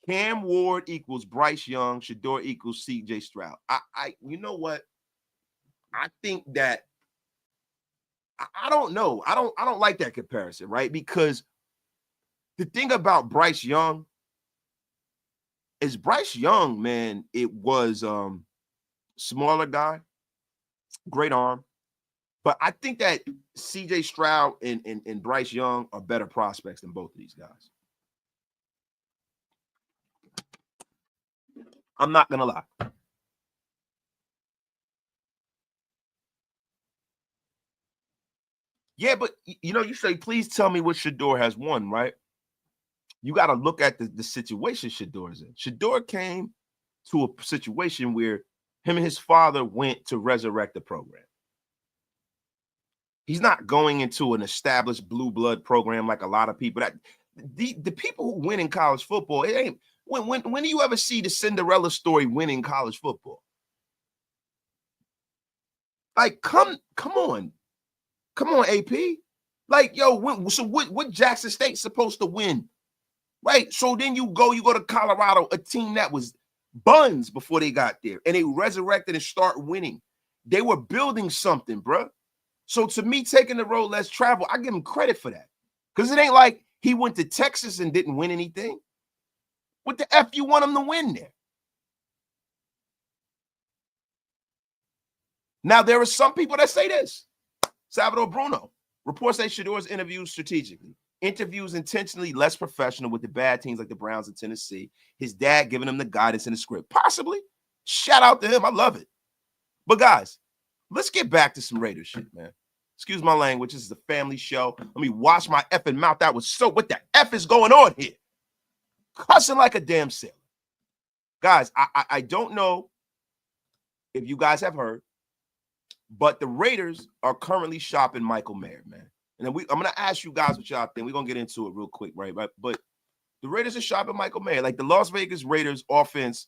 Cam Ward equals Bryce Young. Shedeur equals CJ Stroud. You know what? I think that I don't know. I don't like that comparison, right? Because the thing about Bryce Young is Bryce Young, man, it was smaller guy, great arm. But I think that CJ Stroud and Bryce Young are better prospects than both of these guys. I'm not going to lie. Yeah, but, you say, please tell me what Shedeur has won, right? You got to look at the situation Shedeur is in. Shedeur came to a situation where him and his father went to resurrect the program. He's not going into an established blue blood program like a lot of people. The people who win in college football, it ain't when do you ever see the Cinderella story winning college football? Like, come on, AP. Like, yo, so what Jackson State's supposed to win, right? So then you go to Colorado, a team that was buns before they got there, and they resurrected and start winning. They were building something, bro. So to me, taking the road less travel, I give him credit for that. Because it ain't like he went to Texas and didn't win anything. What the F you want him to win there? Now, there are some people that say this. Salvador Bruno reports that Shedeur's interviews strategically. Interviews intentionally less professional with the bad teams like the Browns and Tennessee. His dad giving him the guidance in the script. Possibly. Shout out to him. I love it. But guys, let's get back to some Raiders shit, man. Excuse my language. This is a family show. Let me wash my effing mouth out with soap. What the F is going on here? Cussing like a damn sailor. Guys, I don't know if you guys have heard, but the Raiders are currently shopping Michael Mayer, man. And then I'm going to ask you guys what y'all think. We're going to get into it real quick, right? But the Raiders are shopping Michael Mayer. Like the Las Vegas Raiders offense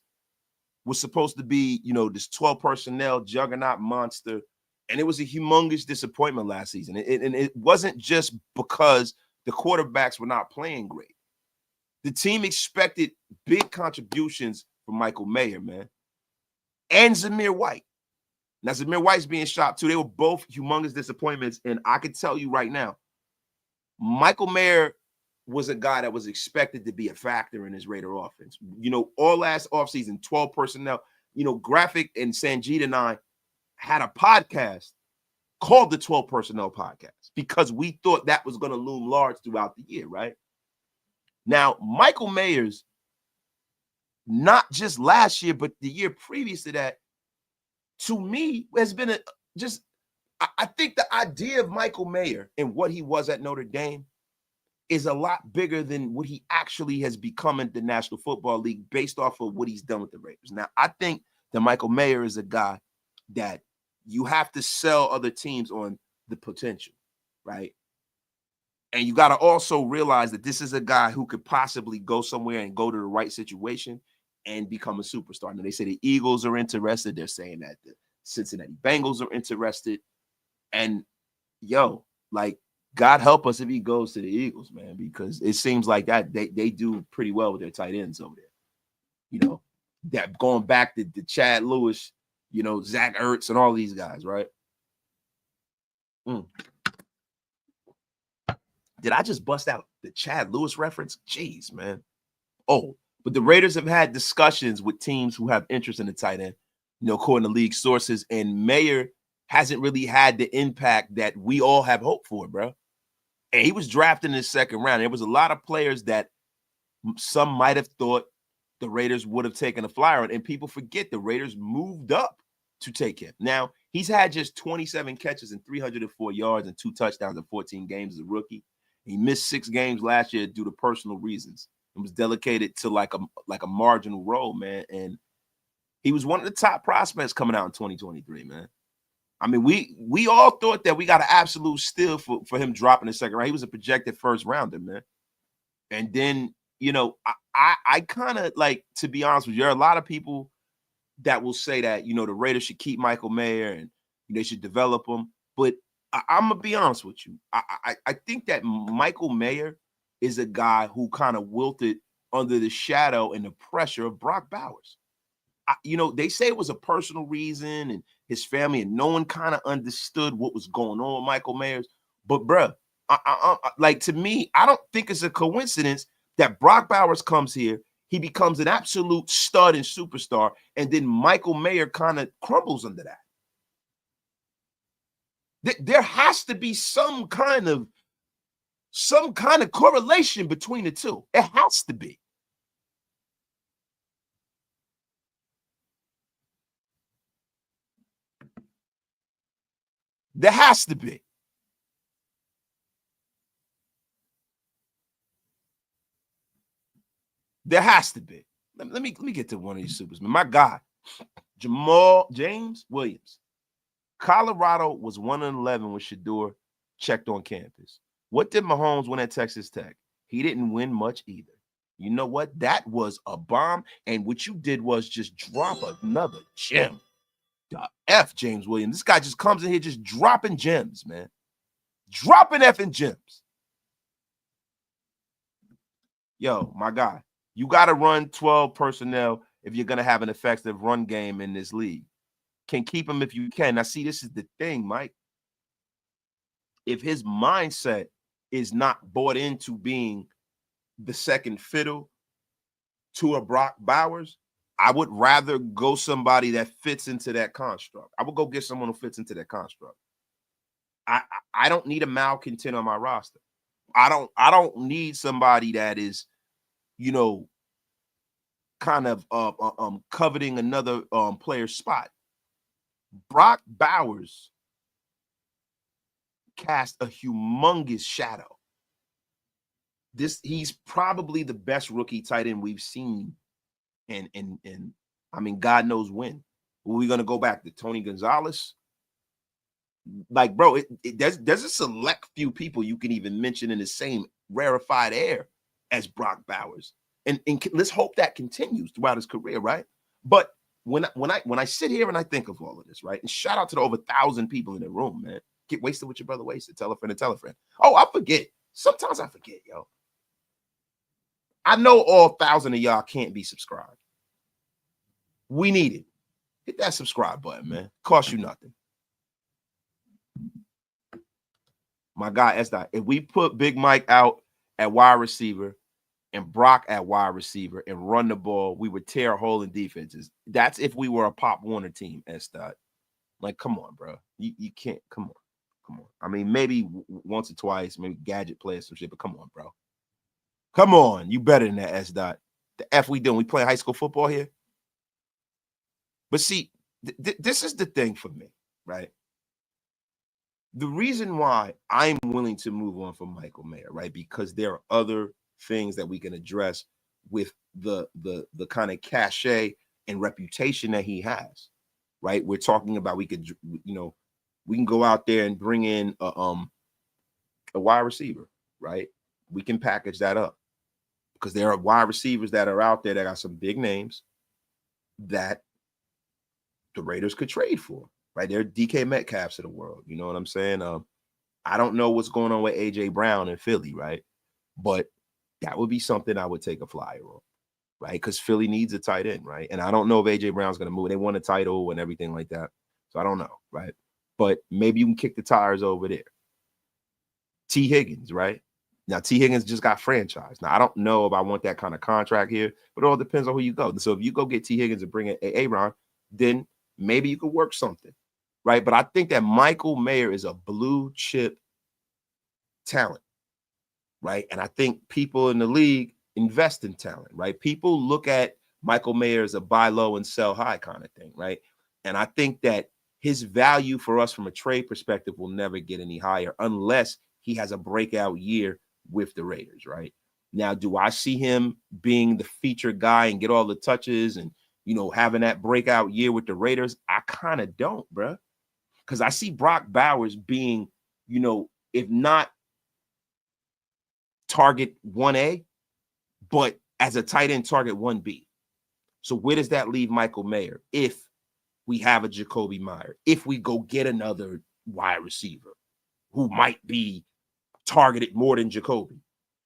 was supposed to be, this 12 personnel juggernaut monster. And it was a humongous disappointment last season. And it wasn't just because the quarterbacks were not playing great. The team expected big contributions from Michael Mayer, man. And Zamir White. Now, Zamir White's being shopped too. They were both humongous disappointments. And I can tell you right now, Michael Mayer was a guy that was expected to be a factor in his Raider offense. All last offseason, 12 personnel, Graphic and Sanjit and I had a podcast called the 12 Personnel Podcast because we thought that was going to loom large throughout the year, right? Now, Michael Mayer's, not just last year, but the year previous to that, to me, has been I think the idea of Michael Mayer and what he was at Notre Dame is a lot bigger than what he actually has become in the National Football League based off of what he's done with the Raiders. Now, I think that Michael Mayer is a guy that you have to sell other teams on the potential, right? And you got to also realize that this is a guy who could possibly go somewhere and go to the right situation and become a superstar. Now, they say the Eagles are interested. They're saying that the Cincinnati Bengals are interested. And, God help us if he goes to the Eagles, man, because it seems like that they do pretty well with their tight ends over there. That going back to Chad Lewis, Zach Ertz and all these guys, right? Did I just bust out the Chad Lewis reference? Jeez, man. Oh, but the Raiders have had discussions with teams who have interest in the tight end, according to league sources, and Mayer hasn't really had the impact that we all have hoped for, bro. And he was drafted in the second round. There was a lot of players that some might have thought the Raiders would have taken a flyer on, and people forget the Raiders moved up to take him. Now, he's had just 27 catches and 304 yards and 2 touchdowns in 14 games as a rookie. He missed 6 games last year due to personal reasons and was delegated to like a marginal role, man. And he was one of the top prospects coming out in 2023, man. I mean, we all thought that we got an absolute steal for him dropping the second round. He was a projected first rounder, man. And then, I kind of to be honest with you, there are a lot of people that will say that, the Raiders should keep Michael Mayer and they should develop him. But I'm going to be honest with you. I think that Michael Mayer is a guy who kind of wilted under the shadow and the pressure of Brock Bowers. They say it was a personal reason and his family, and no one kind of understood what was going on with Michael Mayer. But, bruh, to me, I don't think it's a coincidence that Brock Bowers comes here, he becomes an absolute stud and superstar, and then Michael Mayer kind of crumbles under that. There has to be some kind of correlation between the two. It has to be. There has to be. There has to be. Let me get to one of these supers, man. My guy, James Williams. Colorado was 1-11 when Shedeur checked on campus. What did Mahomes win at Texas Tech? He didn't win much either. You know what? That was a bomb. And what you did was just drop another gem. The F, James Williams. This guy just comes in here just dropping gems, man. Dropping effing gems. Yo, my guy, you got to run 12 personnel if you're going to have an effective run game in this league. Can keep him if you can. Now, see, this is the thing, Mike. If his mindset is not bought into being the second fiddle to a Brock Bowers, I would rather go somebody that fits into that construct. I would go get someone who fits into that construct. I don't need a malcontent on my roster. I don't need somebody that is, kind of coveting another player's spot. Brock Bowers cast a humongous shadow. He's probably the best rookie tight end we've seen, and I mean, God knows when. Are we gonna go back to Tony Gonzalez? Like, bro, there's a select few people you can even mention in the same rarefied air as Brock Bowers, and let's hope that continues throughout his career, right? But when I sit here and I think of all of this, right, and shout out to the over 1,000 people in the room, man. Get wasted with your brother wasted. Tell a friend to tell a friend. Oh, I forget. Sometimes I forget, yo. I know all 1,000 of y'all can't be subscribed. We need it. Hit that subscribe button, man. Cost you nothing. My guy, if we put Big Mike out at wide receiver and Brock at wide receiver and run the ball, we would tear a hole in defenses. That's if we were a Pop Warner team, S-Dot. Like, come on, bro. You can't. Come on. I mean, maybe once or twice, maybe gadget play or some shit, but come on, bro. Come on. You better than that, S-Dot. The F we doing? We playing high school football here? But see, this is the thing for me, right? The reason why I'm willing to move on from Michael Mayer, right? Because there are other things that we can address with the kind of cachet and reputation that he has, right? We're talking about we can go out there and bring in a wide receiver, right? We can package that up because there are wide receivers that are out there that got some big names that the Raiders could trade for. Right, they're DK Metcalfs of the world. You know what I'm saying? I don't know what's going on with AJ Brown in Philly, right? But that would be something I would take a flyer on, right? Because Philly needs a tight end, right? And I don't know if AJ Brown's going to move. They won a title and everything like that, so I don't know, right? But maybe you can kick the tires over there. T. Higgins, right? Now T. Higgins just got franchised. Now I don't know if I want that kind of contract here, but it all depends on who you go. So if you go get T. Higgins and bring in Aaron, then maybe you could work something. Right. But I think that Michael Mayer is a blue chip talent. Right. And I think people in the league invest in talent. Right. People look at Michael Mayer as a buy low and sell high kind of thing. Right. And I think that his value for us from a trade perspective will never get any higher unless he has a breakout year with the Raiders. Right. Now, do I see him being the featured guy and get all the touches and, having that breakout year with the Raiders? I kind of don't, bro. Because I see Brock Bowers being, if not target 1A, but as a tight end, target 1B. So where does that leave Michael Mayer if we have a Jacoby Meyer, if we go get another wide receiver who might be targeted more than Jacoby,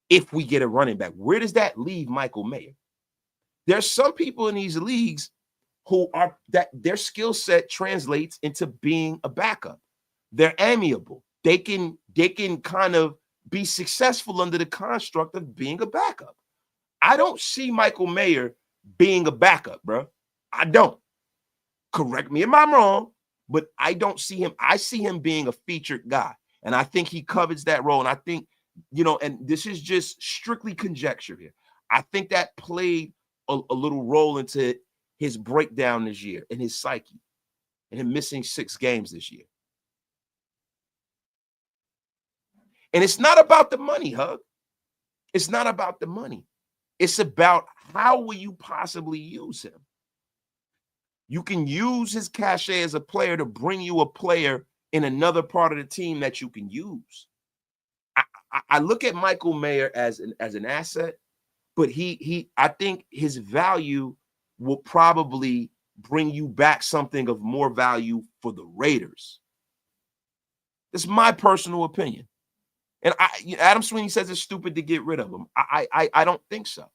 if we get a running back? Where does that leave Michael Mayer? There's some people in these leagues who are that their skill set translates into being a backup. They're amiable. They can kind of be successful under the construct of being a backup. I don't see Michael Mayer being a backup, bro. I don't. Correct me if I'm wrong, but I don't see him. I see him being a featured guy, and I think he covers that role. And I think, and this is just strictly conjecture here. I think that played a little role into his breakdown this year and his psyche and him missing 6 games this year. And it's not about the money, Hug. It's not about the money. It's about how will you possibly use him? You can use his cachet as a player to bring you a player in another part of the team that you can use. I look at Michael Mayer as an asset, but I think his value will probably bring you back something of more value for the Raiders. It's my personal opinion. And Adam Sweeney says it's stupid to get rid of him. I don't think so.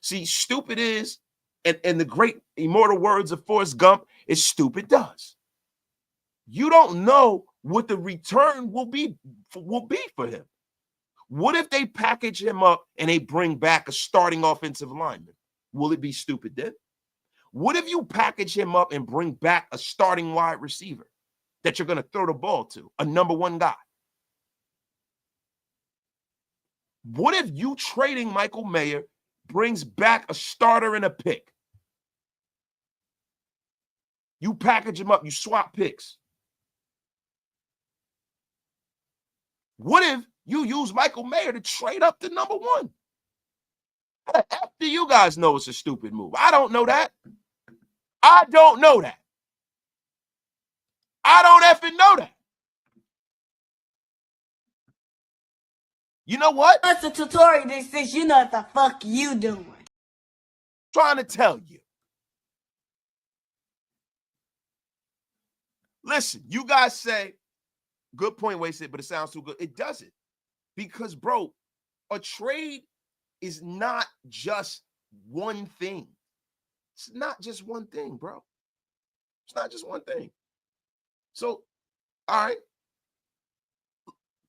See, stupid is And the great immortal words of Forrest Gump is stupid does. You don't know what the return will be for him. What if they package him up and they bring back a starting offensive lineman? Will it be stupid then? What if you package him up and bring back a starting wide receiver that you're going to throw the ball to, a number one guy? What if you trading Michael Mayer brings back a starter and a pick? You package him up, you swap picks. What if you use Michael Mayer to trade up to number one? After you guys know it's a stupid move. I don't know that. I don't know that. I don't effing know that. You know what? That's a tutorial that says you know what the fuck you doing. Trying to tell you. Listen, you guys say, good point wasted, but it sounds too good. It doesn't. Because, bro, a trade is not just one thing. It's not just one thing, bro. It's not just one thing. So, all right.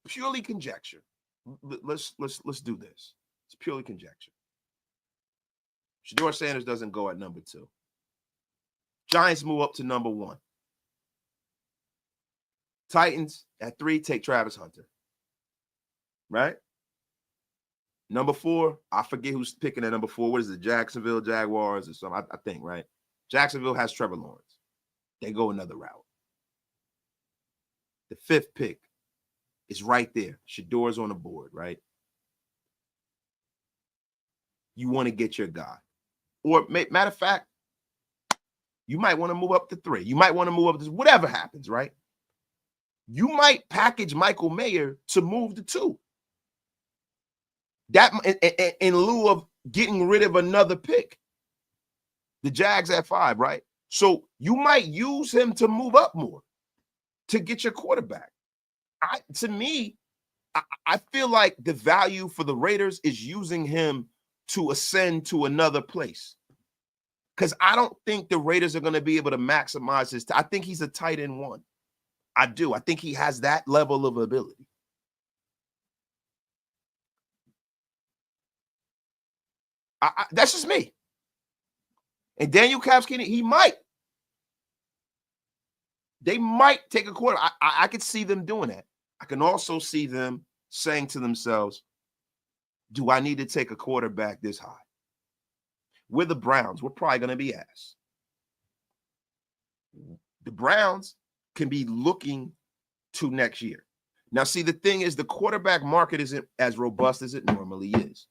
Purely conjecture. Let's do this. It's purely conjecture. Shedeur Sanders doesn't go at number 2. Giants move up to number 1. Titans at 3 take Travis Hunter. Right? Number 4, I forget who's picking at number 4. What is it? Jacksonville Jaguars or something? I think, right? Jacksonville has Trevor Lawrence. They go another route. The 5th pick is right there. Shedeur's on the board, right? You want to get your guy. Or, matter of fact, you might want to move up to 3. You might want to move up to whatever happens, right? You might package Michael Mayer to move to 2. That in lieu of getting rid of another pick. The Jags at 5, right? So you might use him to move up more to get your quarterback. To me, I feel like the value for the Raiders is using him to ascend to another place. Because I don't think the Raiders are going to be able to maximize his. I think he's a tight end 1. I do. I think he has that level of ability. That's just me. And Daniel Capskey, he might. They might take a quarter. I could see them doing that. I can also see them saying to themselves, do I need to take a quarterback this high? We're the Browns. We're probably going to be ass. The Browns can be looking to next year. Now, see, the thing is the quarterback market isn't as robust as it normally is.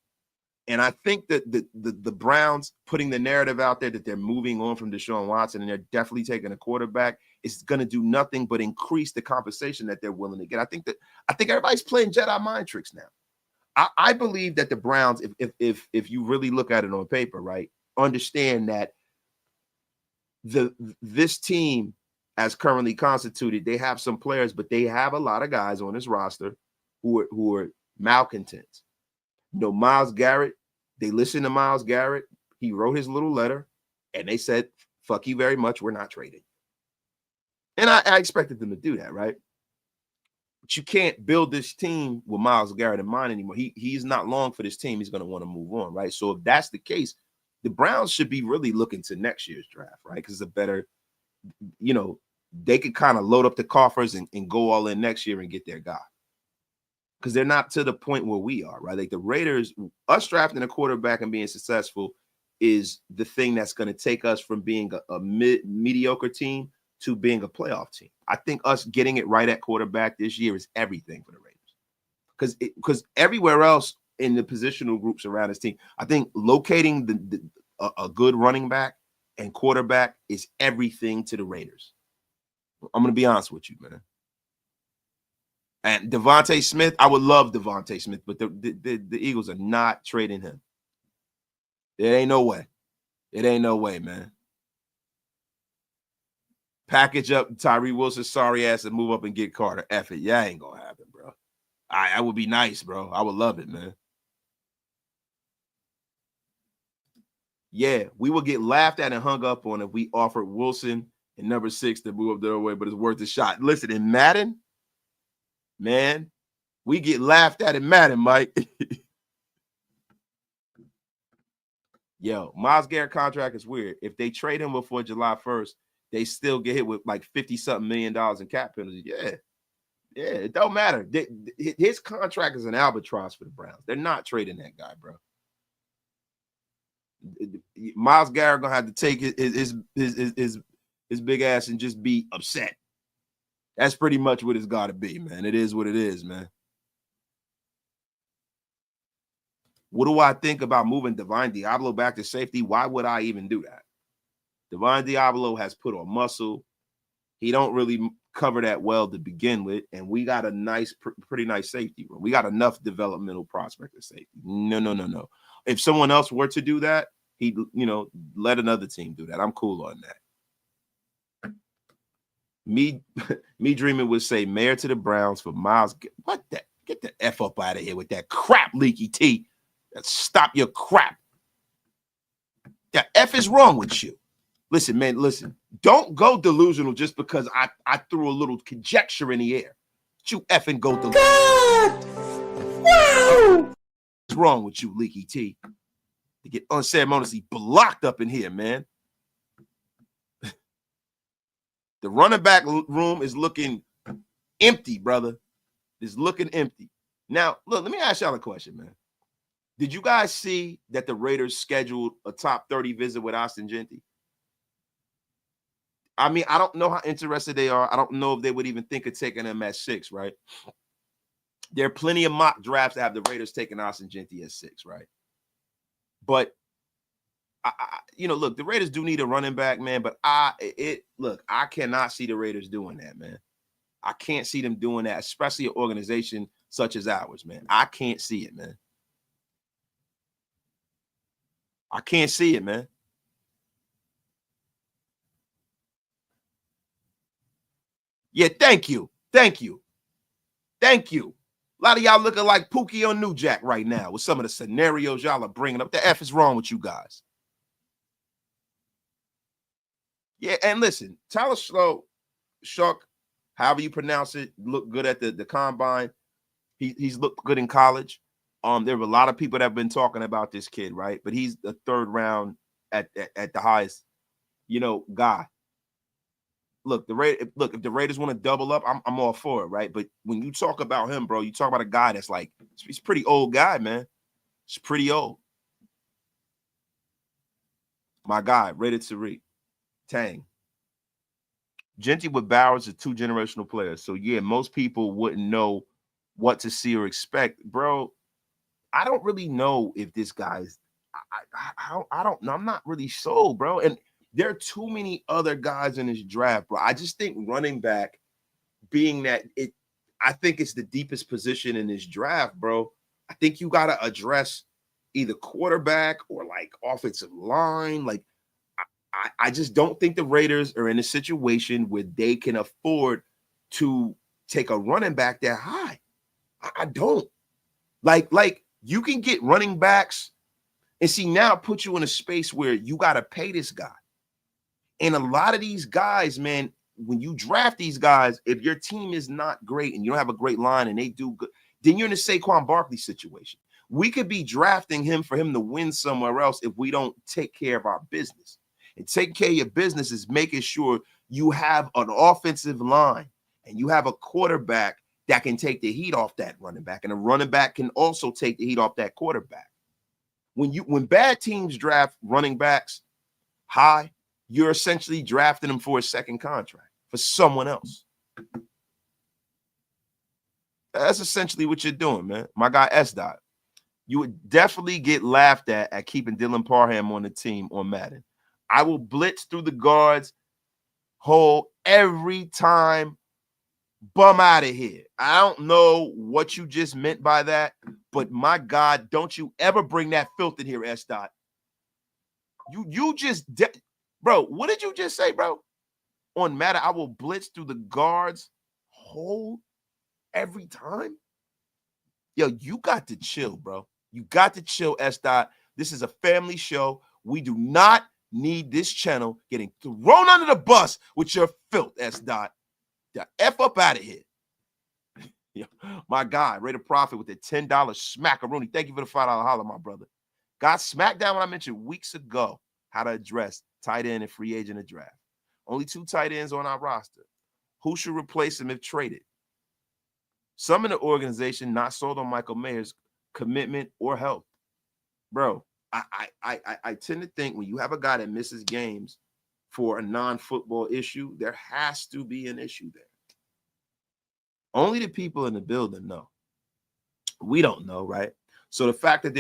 And I think that the Browns putting the narrative out there that they're moving on from Deshaun Watson and they're definitely taking a quarterback is going to do nothing but increase the compensation that they're willing to get. I think everybody's playing Jedi mind tricks now. I believe that the Browns, if you really look at it on paper, right, understand that this team, as currently constituted, they have some players, but they have a lot of guys on this roster who are malcontents. You know, Myles Garrett, they listened to Myles Garrett. He wrote his little letter, and they said, fuck you very much, we're not trading. And I expected them to do that, right? But you can't build this team with Myles Garrett in mind anymore. He's not long for this team. He's going to want to move on, right? So if that's the case, the Browns should be really looking to next year's draft, right? Because it's a better, you know, they could kind of load up the coffers and go all in next year and get their guy. Because they're not to the point where we are, right? Like the Raiders, us drafting a quarterback and being successful is the thing that's going to take us from being a mediocre team to being a playoff team. I think us getting it right at quarterback this year is everything for the Raiders. Because everywhere else in the positional groups around this team, I think locating a good running back and quarterback is everything to the Raiders. I'm going to be honest with you, man. And Devontae Smith, I would love Devontae Smith, but the Eagles are not trading him. There ain't no way. It ain't no way, man. Package up Tyree Wilson's sorry ass and move up and get Carter. F it. Yeah, ain't gonna happen, bro. I would be nice, bro. I would love it, man. Yeah, we will get laughed at and hung up on if we offered Wilson and number 6 to move up their way, but it's worth a shot. Listen, in Madden, man, we get laughed at in Madden, Mike. Yo, Myles Garrett contract is weird. If they trade him before July 1st, they still get hit with like $50-something million in cap penalties. Yeah, it don't matter. His contract is an albatross for the Browns. They're not trading that guy, bro. Myles Garrett gonna have to take his big ass and just be upset. That's pretty much what it's got to be, man. It is what it is, man. What do I think about moving Divine Deablo back to safety? Why would I even do that? Divine Deablo has put on muscle. He don't really cover that well to begin with, and we got a nice, pretty nice safety room. We got enough developmental prospect at safety. No. If someone else were to do that, he'd, let another team do that. I'm cool on that. Me dreaming would say mayor to the Browns for Myles. What the? Get the F up out of here with that crap, Leaky T. Stop your crap. The F is wrong with you. Listen, man, don't go delusional just because I threw a little conjecture in the air. You effing go delusional. God! Wow! What's wrong with you, Leaky T? To get unceremoniously blocked up in here, man. The running back room is looking empty, brother. It's looking empty. Now, look, let me ask y'all a question, man. Did you guys see that the Raiders scheduled a top 30 visit with Austin Genty? I mean, I don't know how interested they are. I don't know if they would even think of taking them at 6, right? There are plenty of mock drafts that have the Raiders taking Austin Genty at 6, right? But, look, the Raiders do need a running back, man, but I cannot see the Raiders doing that, man. I can't see them doing that, especially an organization such as ours, man. I can't see it, man. I can't see it, man. Yeah, thank you. A lot of y'all looking like Pookie on New Jack right now with some of the scenarios y'all are bringing up. The F is wrong with you guys. Yeah, and listen, Tyler Shuck, however you pronounce it, looked good at the combine. He's looked good in college. There were a lot of people that have been talking about this kid, right? But he's the 3rd round at the highest, guy. Look, if the Raiders want to double up, I'm all for it, right? But when you talk about him, bro, you talk about a guy that's like, he's a pretty old guy, man. He's pretty old. My guy, Rated Tariq, Tang. Genty with Bowers are 2 generational players. So, yeah, most people wouldn't know what to see or expect. Bro, I don't really know if this guy's I don't know. I'm not really sold, bro. And there are too many other guys in this draft, bro. I just think running back being that I think it's the deepest position in this draft, bro. I think you got to address either quarterback or like offensive line. Like, I just don't think the Raiders are in a situation where they can afford to take a running back that high. I don't. Like you can get running backs and see now put you in a space where you got to pay this guy. And a lot of these guys, man, when you draft these guys, if your team is not great and you don't have a great line and they do good, then you're in a Saquon Barkley situation. We could be drafting him for him to win somewhere else if we don't take care of our business. And taking care of your business is making sure you have an offensive line and you have a quarterback that can take the heat off that running back. And a running back can also take the heat off that quarterback. When bad teams draft running backs high, you're essentially drafting them for a second contract for someone else. That's essentially what you're doing, man. My guy S. Dot. You would definitely get laughed at keeping Dylan Parham on the team on Madden. I will blitz through the guards hole every time. Bum out of here. I don't know what you just meant by that, but my God, don't you ever bring that filth in here, S. Dot. You just bro, what did you just say, bro? On Madden, I will blitz through the guards hole every time. Yo, you got to chill, bro. You got to chill, S. Dot. This is a family show. We do not need this channel getting thrown under the bus with your filth, S. Dot. The F up out of here. Yeah. My guy, Rate of Profit with the $10 smackaroonie. Thank you for the $5 holler, my brother. Got smacked down when I mentioned weeks ago how to address tight end and free agent draft. Only 2 tight ends on our roster. Who should replace him if traded? Some in the organization not sold on Michael Mayer's commitment or health. Bro, I tend to think when you have a guy that misses games for a non-football issue, there has to be an issue there. Only the people in the building know. We don't know, right? So the fact that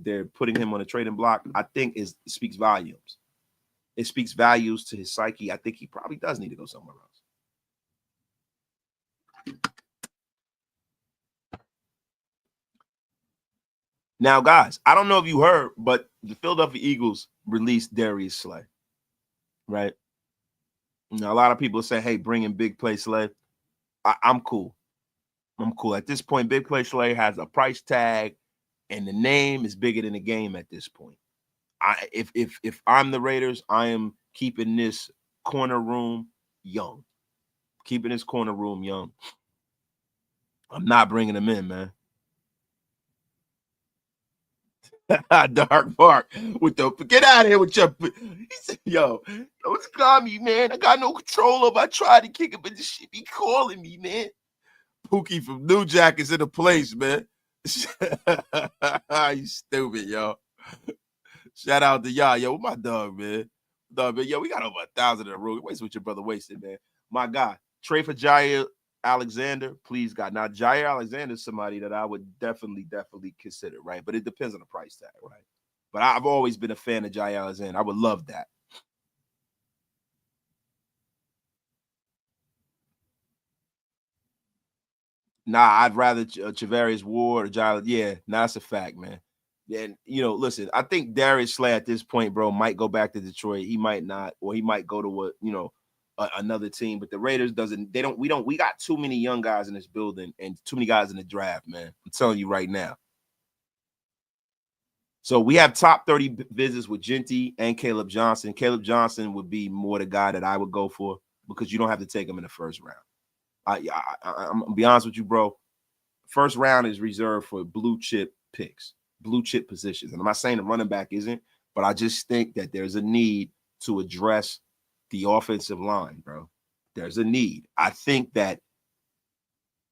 they're putting him on a trading block, I think speaks volumes. It speaks values to his psyche. I think he probably does need to go somewhere else. Now, guys, I don't know if you heard, but the Philadelphia Eagles released Darius Slay, right? Now, a lot of people say, hey, bring in Big Play Slay. I'm cool. I'm cool. At this point, Big Play Slay has a price tag, and the name is bigger than the game at this point. If I'm the Raiders, I am keeping this corner room young. Keeping this corner room young. I'm not bringing them in, man. Dark Mark with the get out of here with your. He said, "Yo, don't call me, man. I got no control over. I tried to kick it, but this shit be calling me, man." Pookie from New Jack is in the place, man. You stupid, yo. Shout out to y'all, yo. My dog, man. Dog, man. Yo, we got over 1,000 in the room. Waste what your brother wasted, man. My guy, trade for Jair Alexander, please, God. Now, Jair Alexander is somebody that I would definitely consider, right? But it depends on the price tag, right? But I've always been a fan of Jair Alexander. I would love that. Nah, I'd rather Charvarius Ward or Jair. Yeah, that's a fact, man. And, listen, I think Darius Slay at this point, bro, might go back to Detroit. He might not, or he might go to another team. But the Raiders we got too many young guys in this building and too many guys in the draft, man. I'm telling you right now. So we have top 30 visits with Genty and Caleb Johnson. Caleb Johnson would be more the guy that I would go for because you don't have to take him in the first round. I'm gonna be honest with you, bro. First round is reserved for blue chip picks, blue chip positions. And I'm not saying the running back isn't, but I just think that there's a need to address the offensive line, bro. There's a need. I think that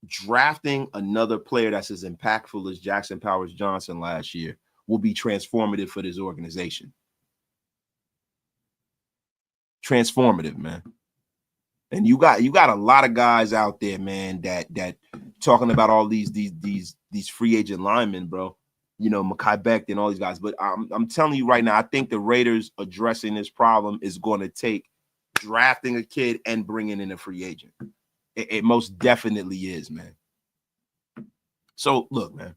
drafting another player that's as impactful as Jackson Powers Johnson last year will be transformative for this organization. Transformative, man. And you got a lot of guys out there, man, that talking about all these free agent linemen, bro. Mekhi Becton and all these guys. But I'm telling you right now, I think the Raiders addressing this problem is going to take drafting a kid and bringing in a free agent. It most definitely is, man. So look, man,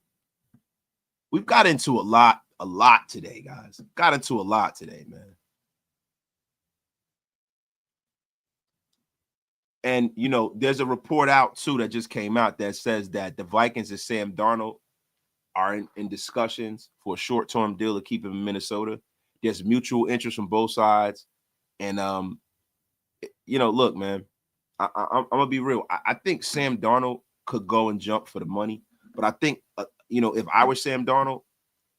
we've got into a lot today, guys. Got into a lot today, man. And, there's a report out, too, that just came out that says that the Vikings and Sam Darnold are in discussions for a short-term deal to keep him in Minnesota. There's mutual interest from both sides. And, look, man, I'm going to be real. I think Sam Darnold could go and jump for the money. But I think, if I were Sam Darnold,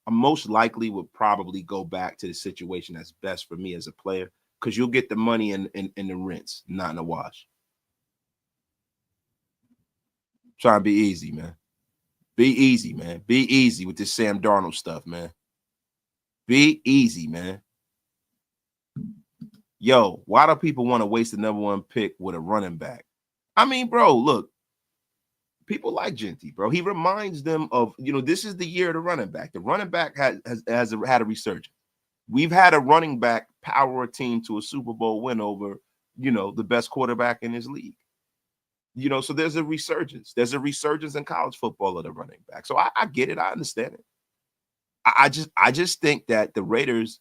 I most likely would probably go back to the situation that's best for me as a player because you'll get the money in the rinse, not in the wash. Trying to be easy, man. Be easy, man. Be easy with this Sam Darnold stuff, man. Be easy, man. Yo, why do people want to waste the number 1 pick with a running back? I mean, bro, look. People like Genty, bro. He reminds them of, this is the year of the running back. The running back had a resurgence. We've had a running back power a team to a Super Bowl win over, the best quarterback in his league. So there's a resurgence. There's a resurgence in college football of the running back. So I get it. I understand it. I just think that the Raiders,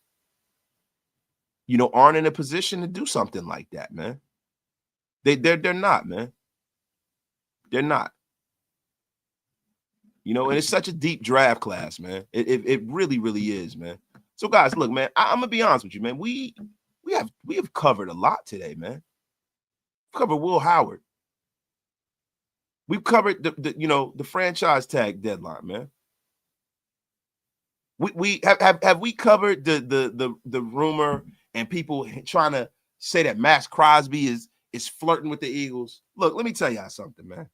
aren't in a position to do something like that, man. They're not, man. They're not. And it's such a deep draft class, man. It really, really is, man. So, guys, look, man, I'm gonna be honest with you, man. We have covered a lot today, man. We've covered Will Howard. We've covered the franchise tag deadline, man. We have we covered the rumor and people trying to say that Max Crosby is flirting with the Eagles. Look, let me tell y'all something, man.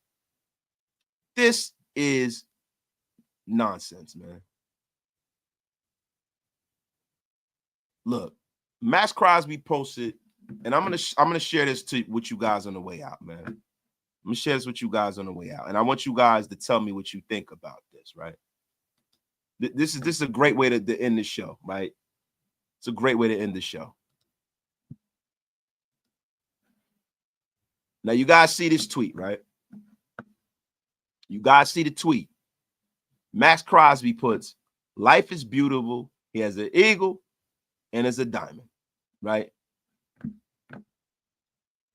This is nonsense, man. Look, Max Crosby posted, and I'm gonna share this with you guys on the way out, man. I'm gonna share this with you guys on the way out, and I want you guys to tell me what you think about this, right? This is a great way to end the show, right? It's a great way to end the show. Now, you guys see this tweet, right? You guys see the tweet. Max Crosby puts, "Life is beautiful. He has an eagle and it's a diamond," right?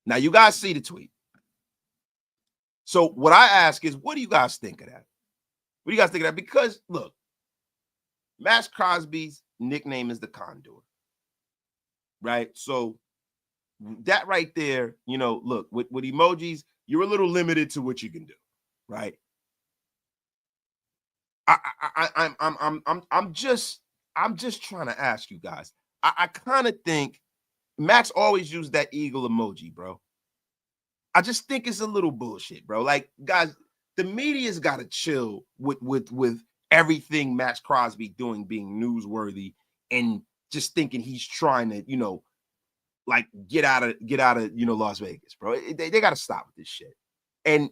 Now, you guys see the tweet. So what I ask is, what do you guys think of that? What do you guys think of that? Because, look, Max Crosby's nickname is the Condor, right? So that right there, look, with emojis, you're a little limited to what you can do, right? I'm just trying to ask you guys. I kind of think Max always used that eagle emoji, bro. I just think it's a little bullshit, bro. Like, guys, the media's got to chill with everything Max Crosby doing being newsworthy and just thinking he's trying to, like get out of Las Vegas, bro. They got to stop with this shit. And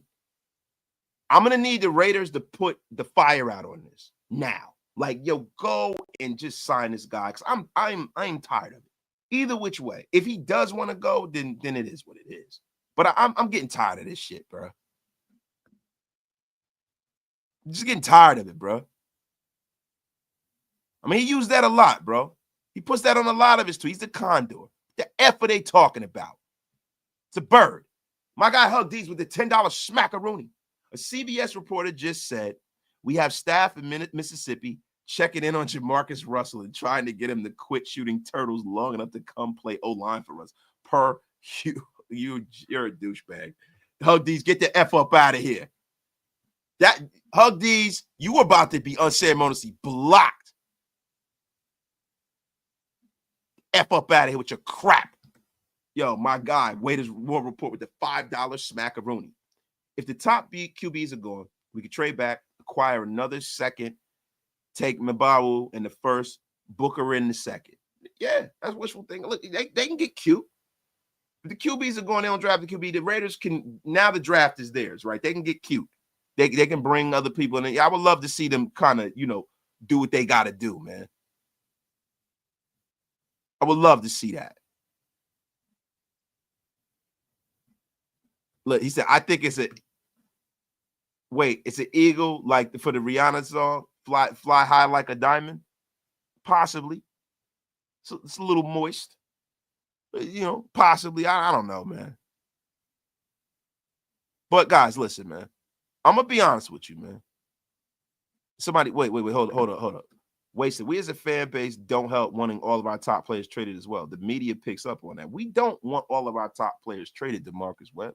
I'm gonna need the Raiders to put the fire out on this now. Like, yo, go and just sign this guy, because I'm tired of it. Either which way, if he does want to go, then it is what it is. But I'm getting tired of this shit, bro. I'm just getting tired of it, bro. I mean, he used that a lot, bro. He puts that on a lot of his tweets. He's the Condor. The F are they talking about? It's a bird. My guy Hug D's with the $10 smackaroonie. A CBS reporter just said, "We have staff in Mississippi checking in on Jamarcus Russell and trying to get him to quit shooting turtles long enough to come play O-line for us. Per you're a douchebag. Hug D's, get the F up out of here." That Hug D's, you were about to be unceremoniously blocked. F up out of here with your crap. Yo, my guy, Waiters War Report with the $5 smackaroonie. If the top QBs are gone, we could trade back, acquire another second, take Mabawu in the first, Booker in the second. Yeah, that's wishful thinking. Look, they can get cute. If the QBs are going, they don't draft the QB. The Raiders can, now the draft is theirs, right? They can get cute. They can bring other people in. I would love to see them kind of, do what they got to do, man. I would love to see that. Look, he said, I think it's an eagle, like for the Rihanna song, fly high like a diamond. Possibly. So it's a little moist. Possibly. I don't know, man. But guys, listen, man. I'm gonna be honest with you, man. Somebody, wait, hold up. Wasted. We as a fan base don't help wanting all of our top players traded as well. The media picks up on that. We don't want all of our top players traded, DeMarcus Webb.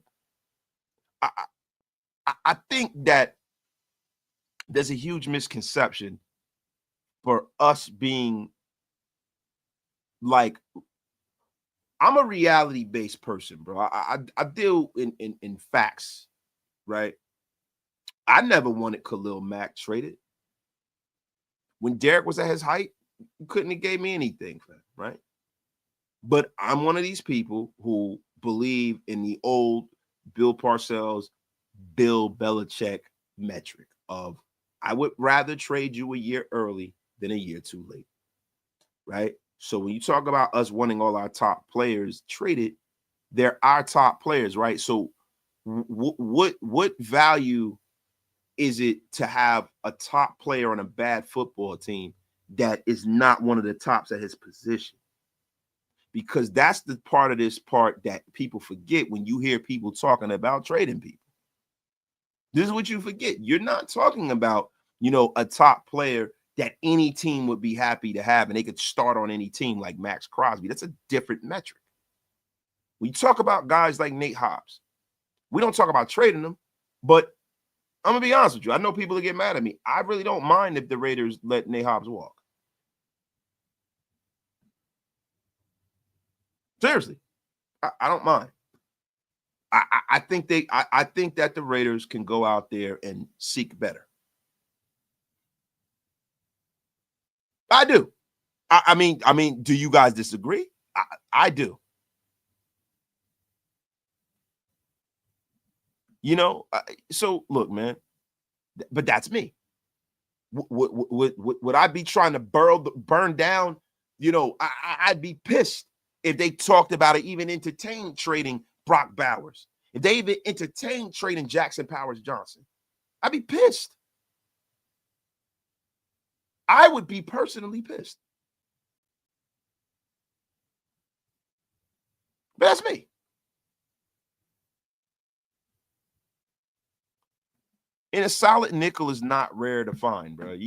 I think that there's a huge misconception for us being like, I'm a reality-based person, bro. I deal in facts, right? I never wanted Khalil Mack traded. When Derek was at his height, you couldn't have gave me anything for him, right? But I'm one of these people who believe in the old Bill Parcells, Bill Belichick metric of, I would rather trade you a year early than a year too late, right? So when you talk about us wanting all our top players traded, they're our top players, right? So what value is it to have a top player on a bad football team that is not one of the tops at his position? Because that's the part of this part that people forget when you hear people talking about trading people. This is what you forget. You're not talking about, a top player that any team would be happy to have, and they could start on any team like Max Crosby. That's a different metric. We talk about guys like Nate Hobbs. We don't talk about trading them, but I'm going to be honest with you. I know people will get mad at me. I really don't mind if the Raiders let Nate Hobbs walk. Seriously, I don't mind. I think that the Raiders can go out there and seek better. I do. I mean, do you guys disagree? I do. You know, so look, man, but that's me. Would I be trying to burn down? You know, I'd be pissed if they talked about it, even entertained trading Brock Bowers. If they even entertained trading Jackson Powers Johnson, I'd be pissed. I would be personally pissed. But that's me. And a solid nickel is not rare to find, bro.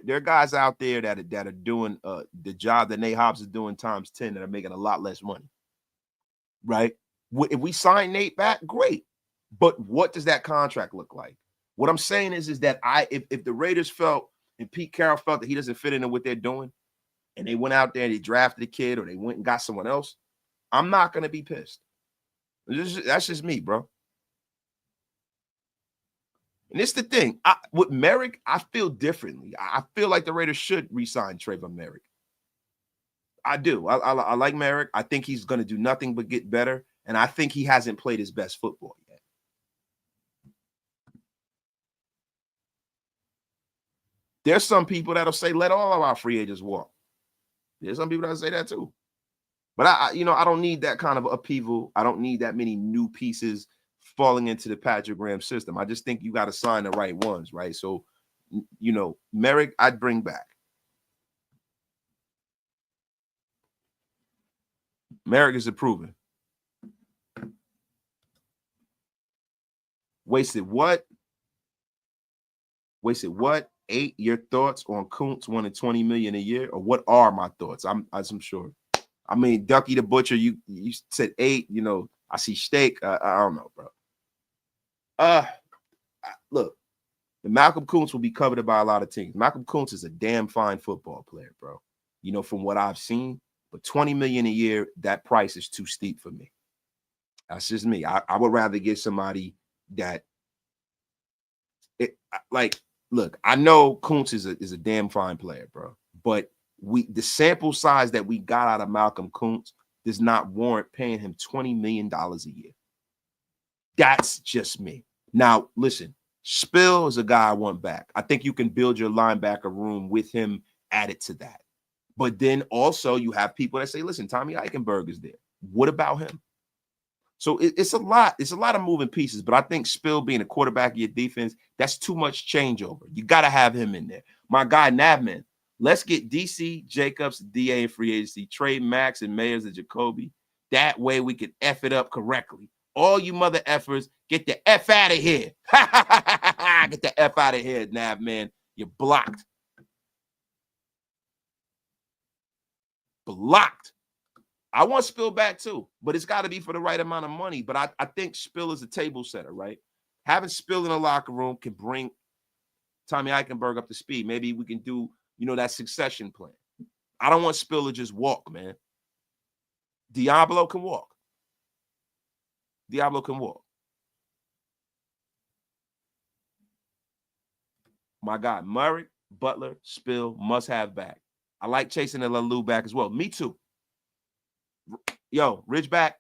There are guys out there that are doing the job that Nate Hobbs is doing times 10 that are making a lot less money, right? If we sign Nate back, great. But what does that contract look like? What I'm saying is that if the Raiders felt and Pete Carroll felt that he doesn't fit into what they're doing, and they went out there and they drafted a kid or they went and got someone else, I'm not going to be pissed. That's just me, bro. And it's the thing. With Moehrig, I feel differently. I feel like the Raiders should re-sign Tre'von Moehrig. I do. I like Moehrig. I think he's going to do nothing but get better, and I think he hasn't played his best football yet. There's some people that'll say, let all of our free agents walk. There's some people that'll say that too. But I don't need that kind of upheaval. I don't need that many new pieces falling into the Patrick Graham system. I just think you got to sign the right ones, right? So, you know, Moehrig, I'd bring back. Moehrig is improving. Wasted what? 8, your thoughts on Koonce wanting $20 million a year? Or what are my thoughts? I'm sure. I mean, Ducky the Butcher, you said 8, you know, I see steak. I don't know, bro. Look, the Malcolm Koonce will be coveted by a lot of teams. Malcolm Koonce is a damn fine football player, bro. You know, from what I've seen, but $20 million a year, that price is too steep for me. That's just me. I would rather get somebody that look, I know Koonce is a damn fine player, bro. But the sample size that we got out of Malcolm Koonce does not warrant paying him $20 million a year. That's just me. Now, listen, Spill is a guy I want back. I think you can build your linebacker room with him added to that. But then also you have people that say, listen, Tommy Eichenberg is there. What about him? So it's a lot. It's a lot of moving pieces. But I think Spill being a quarterback of your defense, that's too much changeover. You got to have him in there. My guy, Navman, let's get DC, Jacobs, DA in free agency, trade Max and Mayers and Jacoby. That way we can F it up correctly. All you mother effers, get the F out of here. Get the F out of here, Nav, man. You're blocked. Blocked. I want Spill back too, but it's got to be for the right amount of money. But I think Spill is a table setter, right? Having Spill in the locker room can bring Tommy Eichenberg up to speed. Maybe we can do, you know, that succession plan. I don't want Spill to just walk, man. Deablo can walk. Deablo can walk. My God, Murray, Butler, Spill, must have back. I like chasing the Lalu back as well. Me too. Yo, Ridgeback,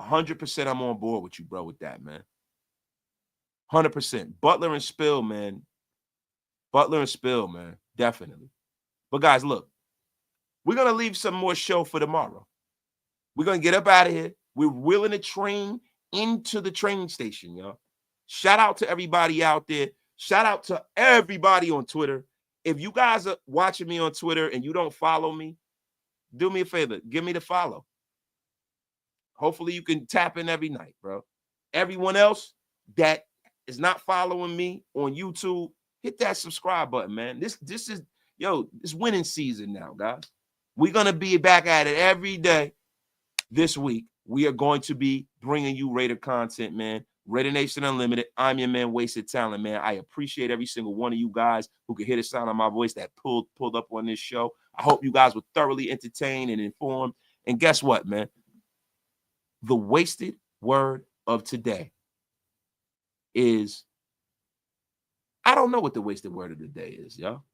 100% I'm on board with you, bro, with that, man. 100%. Butler and Spill, man. Butler and Spill, man. Definitely. But guys, look, we're going to leave some more show for tomorrow. We're going to get up out of here. We're wheeling the train into the train station, y'all. Shout out to everybody out there. Shout out to everybody on Twitter. If you guys are watching me on Twitter and you don't follow me, do me a favor. Give me the follow. Hopefully you can tap in every night, bro. Everyone else that is not following me on YouTube, hit that subscribe button, man. This is Yo, it's winning season now, guys. We're going to be back at it every day this week. We are going to be bringing you Raider content, man. Raider Nation Unlimited. I'm your man, Wasted Talent, man. I appreciate every single one of you guys who could hear the sound of my voice that pulled up on this show. I hope you guys were thoroughly entertained and informed. And guess what, man? The wasted word of today is, I don't know what the wasted word of the day is, y'all.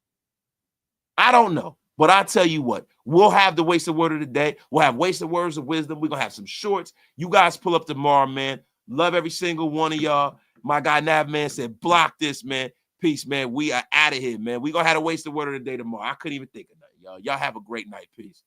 I don't know. But I'll tell you what, we'll have the wasted word of the day. We'll have wasted words of wisdom. We're going to have some shorts. You guys pull up tomorrow, man. Love every single one of y'all. My guy Nav, man, said, block this, man. Peace, man. We are out of here, man. We're going to have a wasted word of the day tomorrow. I couldn't even think of that, y'all. Y'all have a great night. Peace.